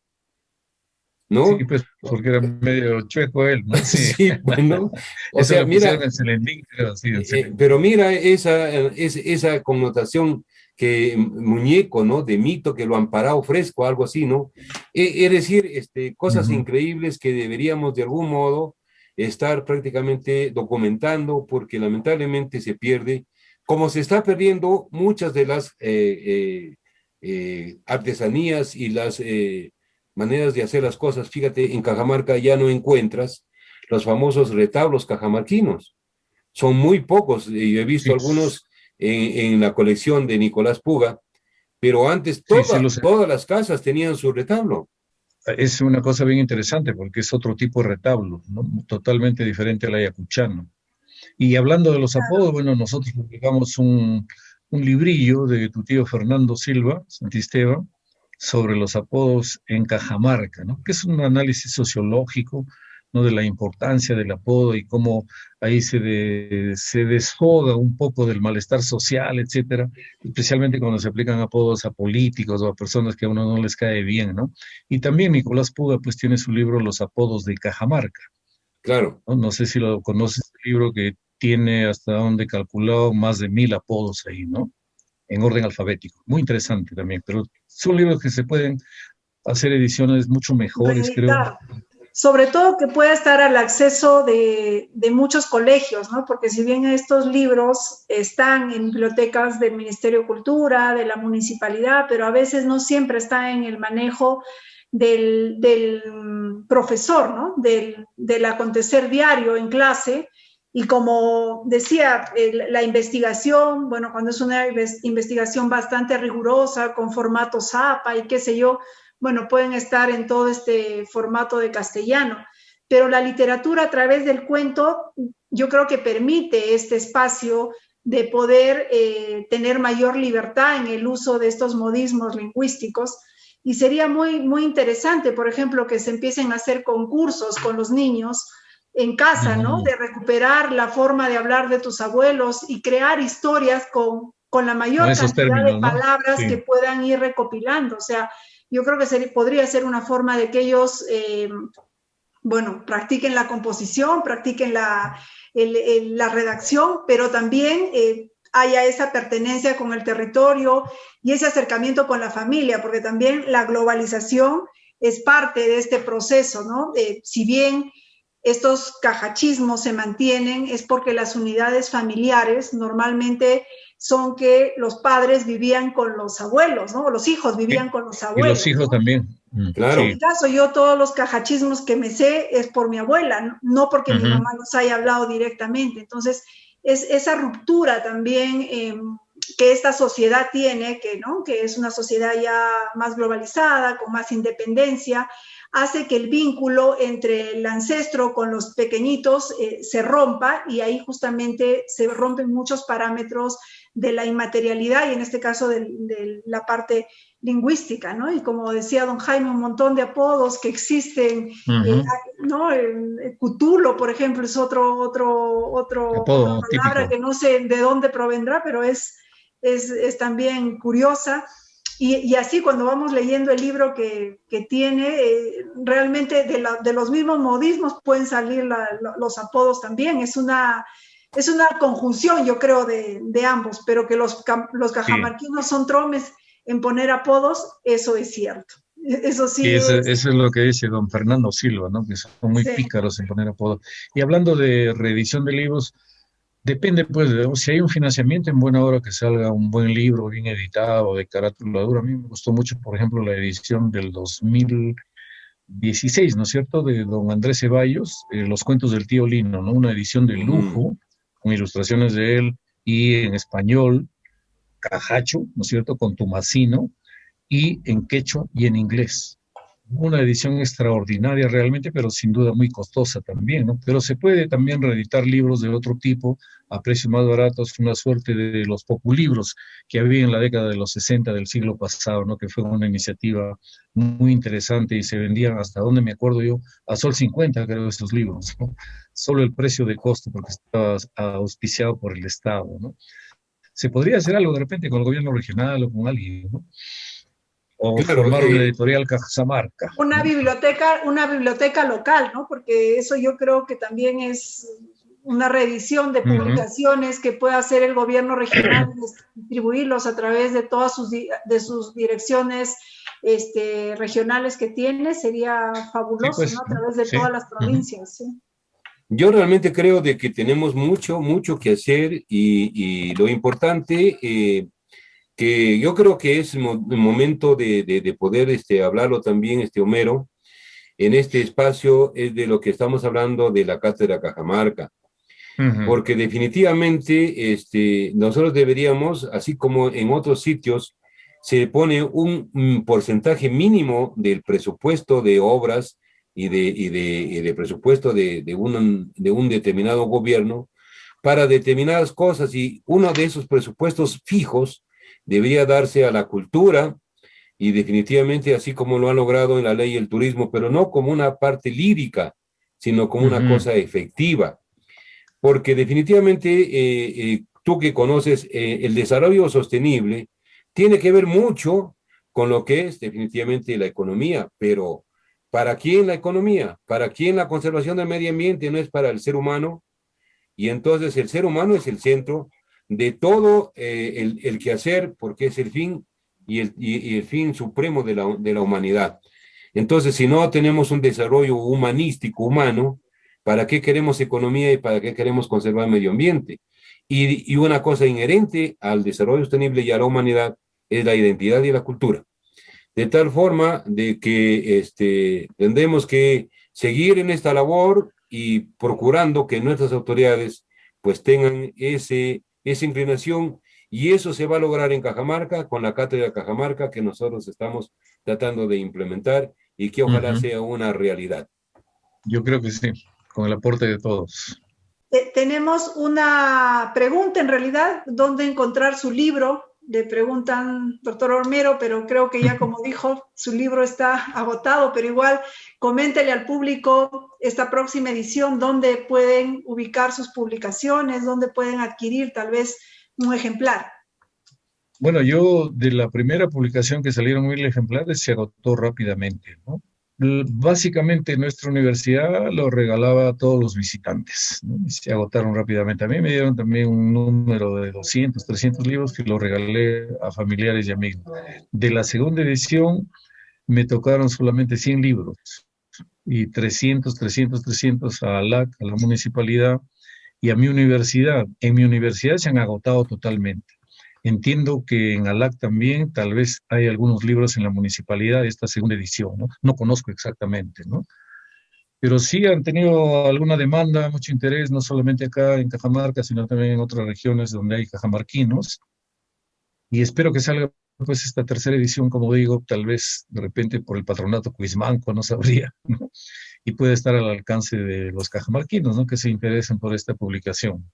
Sí, ¿no? pues porque era medio chueco él, ¿no? Sí. Sí, bueno, o Eso sea, lo pusieron mira, en Selendín, creo, sí, en pero Selendín. mira esa connotación que muñeco, ¿no? De mito que lo han parado fresco, algo así, ¿no? Es decir, cosas Ujú. increíbles que deberíamos de algún modo estar prácticamente documentando, porque lamentablemente se pierde, como se está perdiendo muchas de las artesanías y las maneras de hacer las cosas. Fíjate, en Cajamarca ya no encuentras los famosos retablos cajamarquinos, son muy pocos. Yo he visto Sí, algunos en la colección de Nicolás Puga, pero antes sí, sí, lo sé. todas las casas tenían su retablo. Es una cosa bien interesante porque es otro tipo de retablo, ¿no? Totalmente diferente al ayacuchano. Y hablando de los apodos, bueno, nosotros publicamos un librillo de tu tío Fernando Silva, Santisteban, sobre los apodos en Cajamarca, ¿no? Que es un análisis sociológico, ¿no? De la importancia del apodo y cómo ahí se desfoga un poco del malestar social, etcétera, especialmente cuando se aplican apodos a políticos o a personas que a uno no les cae bien, ¿no? Y también Nicolás Puga, pues, tiene su libro Los apodos de Cajamarca. Claro, ¿No? No sé si lo conoces, el libro que tiene hasta donde calculado más de 1000 apodos ahí, ¿no? En orden alfabético. Muy interesante también, pero son libros que se pueden hacer ediciones mucho mejores, creo, Reeditar. sobre todo que pueda estar al acceso de muchos colegios, ¿no? Porque si bien estos libros están en bibliotecas del Ministerio de Cultura, de la municipalidad, pero a veces no siempre está en el manejo del profesor, ¿no? Del acontecer diario en clase. Y como decía, la investigación, bueno, cuando es una investigación bastante rigurosa, con formato ZAPA y qué sé yo, bueno, pueden estar en todo este formato de castellano, pero la literatura a través del cuento yo creo que permite este espacio de poder tener mayor libertad en el uso de estos modismos lingüísticos, y sería muy, muy interesante, por ejemplo, que se empiecen a hacer concursos con los niños en casa, ¿no? De recuperar la forma de hablar de tus abuelos y crear historias con la mayor cantidad términos, de palabras, ¿no? Que puedan ir recopilando. O sea, yo creo que podría ser una forma de que ellos, bueno, practiquen la composición, practiquen la redacción, pero también haya esa pertenencia con el territorio y ese acercamiento con la familia, porque también la globalización es parte de este proceso, ¿no? Si bien estos cajachismos se mantienen, es porque las unidades familiares normalmente son que los padres vivían con los abuelos, ¿no? Los hijos vivían con los abuelos. Y los hijos, ¿no? También. Claro. En mi caso, yo todos los cajachismos que me sé es por mi abuela, no porque mi mamá nos haya hablado directamente. Entonces, es esa ruptura también que esta sociedad tiene, ¿no? Que es una sociedad ya más globalizada, con más independencia, hace que el vínculo entre el ancestro con los pequeñitos se rompa, y ahí justamente se rompen muchos parámetros de la inmaterialidad y en este caso de la parte lingüística, ¿no? Y como decía don Jaime, un montón de apodos que existen, ¿no? Cthulhu, por ejemplo, es otra palabra típico, que no sé de dónde provendrá, pero es también curiosa. Y así cuando vamos leyendo el libro que tiene, realmente de los mismos modismos pueden salir los apodos también. Es una conjunción, yo creo, de ambos, pero que los cajamarquinos son tromes en poner apodos, eso es cierto. Eso sí. Y eso es lo que dice don Fernando Silva, ¿no? Que son muy pícaros en poner apodos. Y hablando de reedición de libros, depende, pues, si hay un financiamiento, en buena hora que salga un buen libro, bien editado, de carátula dura. A mí me gustó mucho, por ejemplo, la edición del 2016, ¿no es cierto?, de don Andrés Ceballos, Los cuentos del tío Lino, ¿no? Una edición de lujo, con ilustraciones de él, y en español, cajacho, ¿no es cierto?, con tumasino, y en quechua y en inglés. Una edición extraordinaria realmente, pero sin duda muy costosa también, ¿no? Pero se puede también reeditar libros de otro tipo a precios más baratos, una suerte de los populibros que había en la década de los 60 del siglo pasado, ¿no? Que fue una iniciativa muy interesante y se vendían, hasta donde me acuerdo yo, a sol 50, creo, estos libros, ¿no? Solo el precio de costo, porque estaba auspiciado por el Estado, ¿no? Se podría hacer algo de repente con el gobierno regional o con alguien, ¿no? O formar una editorial Cajamarca. Una biblioteca local, ¿no? Porque eso yo creo que también es una reedición de publicaciones que pueda hacer el gobierno regional, distribuirlos a través de todas sus direcciones regionales que tiene, sería fabuloso, sí, pues, ¿no? A través de todas las provincias, sí. Yo realmente creo de que tenemos mucho que hacer, y lo importante, que yo creo que es el momento de poder hablarlo también, Homero, en este espacio, es de lo que estamos hablando de la Cátedra Cajamarca. Porque definitivamente nosotros deberíamos, así como en otros sitios, se pone un porcentaje mínimo del presupuesto de obras y de presupuesto de un determinado gobierno para determinadas cosas, y uno de esos presupuestos fijos debería darse a la cultura, y definitivamente así como lo ha logrado en la ley del turismo, pero no como una parte lírica, sino como una cosa efectiva. Porque definitivamente tú que conoces el desarrollo sostenible tiene que ver mucho con lo que es definitivamente la economía, pero ¿para quién la economía? ¿Para quién la conservación del medio ambiente? No es para el ser humano, y entonces el ser humano es el centro de todo el quehacer, porque es el fin y el fin supremo de la humanidad. Entonces, si no tenemos un desarrollo humanístico, humano, ¿para qué queremos economía y para qué queremos conservar el medio ambiente? Y una cosa inherente al desarrollo sostenible y a la humanidad es la identidad y la cultura. De tal forma de que tendremos que seguir en esta labor y procurando que nuestras autoridades pues tengan esa inclinación, y eso se va a lograr en Cajamarca con la Cátedra Cajamarca que nosotros estamos tratando de implementar y que ojalá sea una realidad. Yo creo que sí, con el aporte de todos. Tenemos una pregunta en realidad, ¿dónde encontrar su libro? Le preguntan, doctor Romero, pero creo que ya como dijo, su libro está agotado, pero igual coméntele al público esta próxima edición, dónde pueden ubicar sus publicaciones, dónde pueden adquirir tal vez un ejemplar. Bueno, yo de la primera publicación que salieron 1000 ejemplares se agotó rápidamente, ¿no? Básicamente nuestra universidad lo regalaba a todos los visitantes, ¿no? Y se agotaron rápidamente. A mí me dieron también un número de 200, 300 libros que los regalé a familiares y amigos. De la segunda edición me tocaron solamente 100 libros y 300 a ALAC, a la municipalidad y a mi universidad. En mi universidad se han agotado totalmente. Entiendo que en ALAC también tal vez hay algunos libros en la municipalidad de esta segunda edición, ¿no? No conozco exactamente, ¿no? Pero sí han tenido alguna demanda, mucho interés, no solamente acá en Cajamarca, sino también en otras regiones donde hay cajamarquinos. Y espero que salga pues esta tercera edición, como digo, tal vez de repente por el patronato Cuismanco, no sabría, ¿no? Y puede estar al alcance de los cajamarquinos, ¿no? Que se interesen por esta publicación.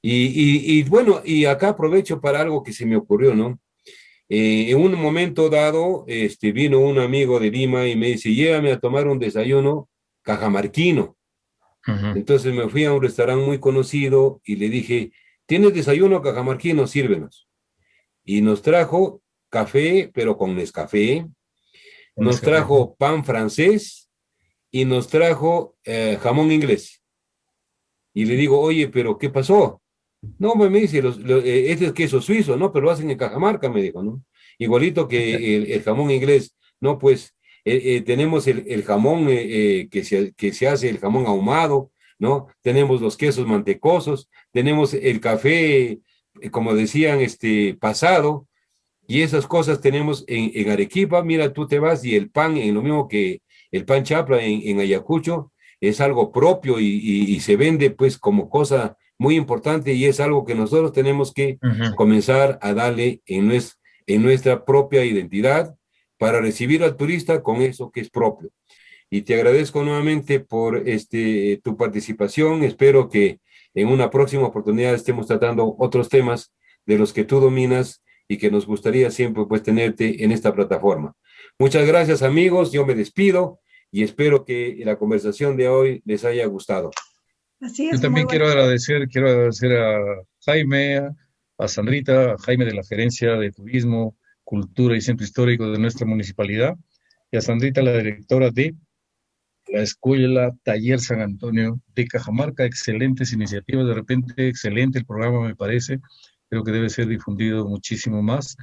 Y bueno, y acá aprovecho para algo que se me ocurrió, ¿no? En un momento dado, vino un amigo de Lima y me dice, llévame a tomar un desayuno cajamarquino. Entonces me fui a un restaurante muy conocido y le dije, ¿tienes desayuno cajamarquino? Sírvenos. Y nos trajo café, pero con Nescafé, nos trajo pan francés y nos trajo jamón inglés. Y le digo, oye, ¿pero qué pasó? No, me dice, este es queso suizo, ¿no? Pero lo hacen en Cajamarca, me dijo, ¿no? Igualito que el jamón inglés, ¿no? Pues tenemos el jamón que se hace, el jamón ahumado, ¿no? Tenemos los quesos mantecosos, tenemos el café, como decían, pasado, y esas cosas tenemos en Arequipa. Mira, tú te vas y el pan, en lo mismo que el pan chapla en Ayacucho, es algo propio y se vende pues como cosa muy importante, y es algo que nosotros tenemos que comenzar a darle en nuestra propia identidad para recibir al turista con eso que es propio. Y te agradezco nuevamente por tu participación. Espero que en una próxima oportunidad estemos tratando otros temas de los que tú dominas y que nos gustaría siempre pues tenerte en esta plataforma. Muchas gracias, amigos. Yo me despido y espero que la conversación de hoy les haya gustado. Así es. Yo también quiero agradecer a Jaime, a Sandrita, a Jaime de la Gerencia de Turismo, Cultura y Centro Histórico de nuestra municipalidad, y a Sandrita, la directora de la Escuela Taller San Antonio de Cajamarca. Excelentes iniciativas, de repente excelente el programa, me parece. Creo que debe ser difundido muchísimo más.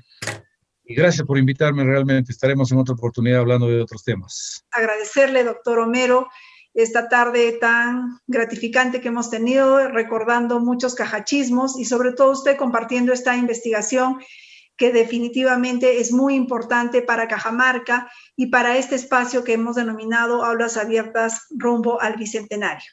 Y gracias por invitarme, realmente estaremos en otra oportunidad hablando de otros temas. Agradecerle, doctor Romero, esta tarde tan gratificante que hemos tenido, recordando muchos cajachismos y sobre todo usted compartiendo esta investigación que definitivamente es muy importante para Cajamarca y para este espacio que hemos denominado Aulas Abiertas rumbo al Bicentenario.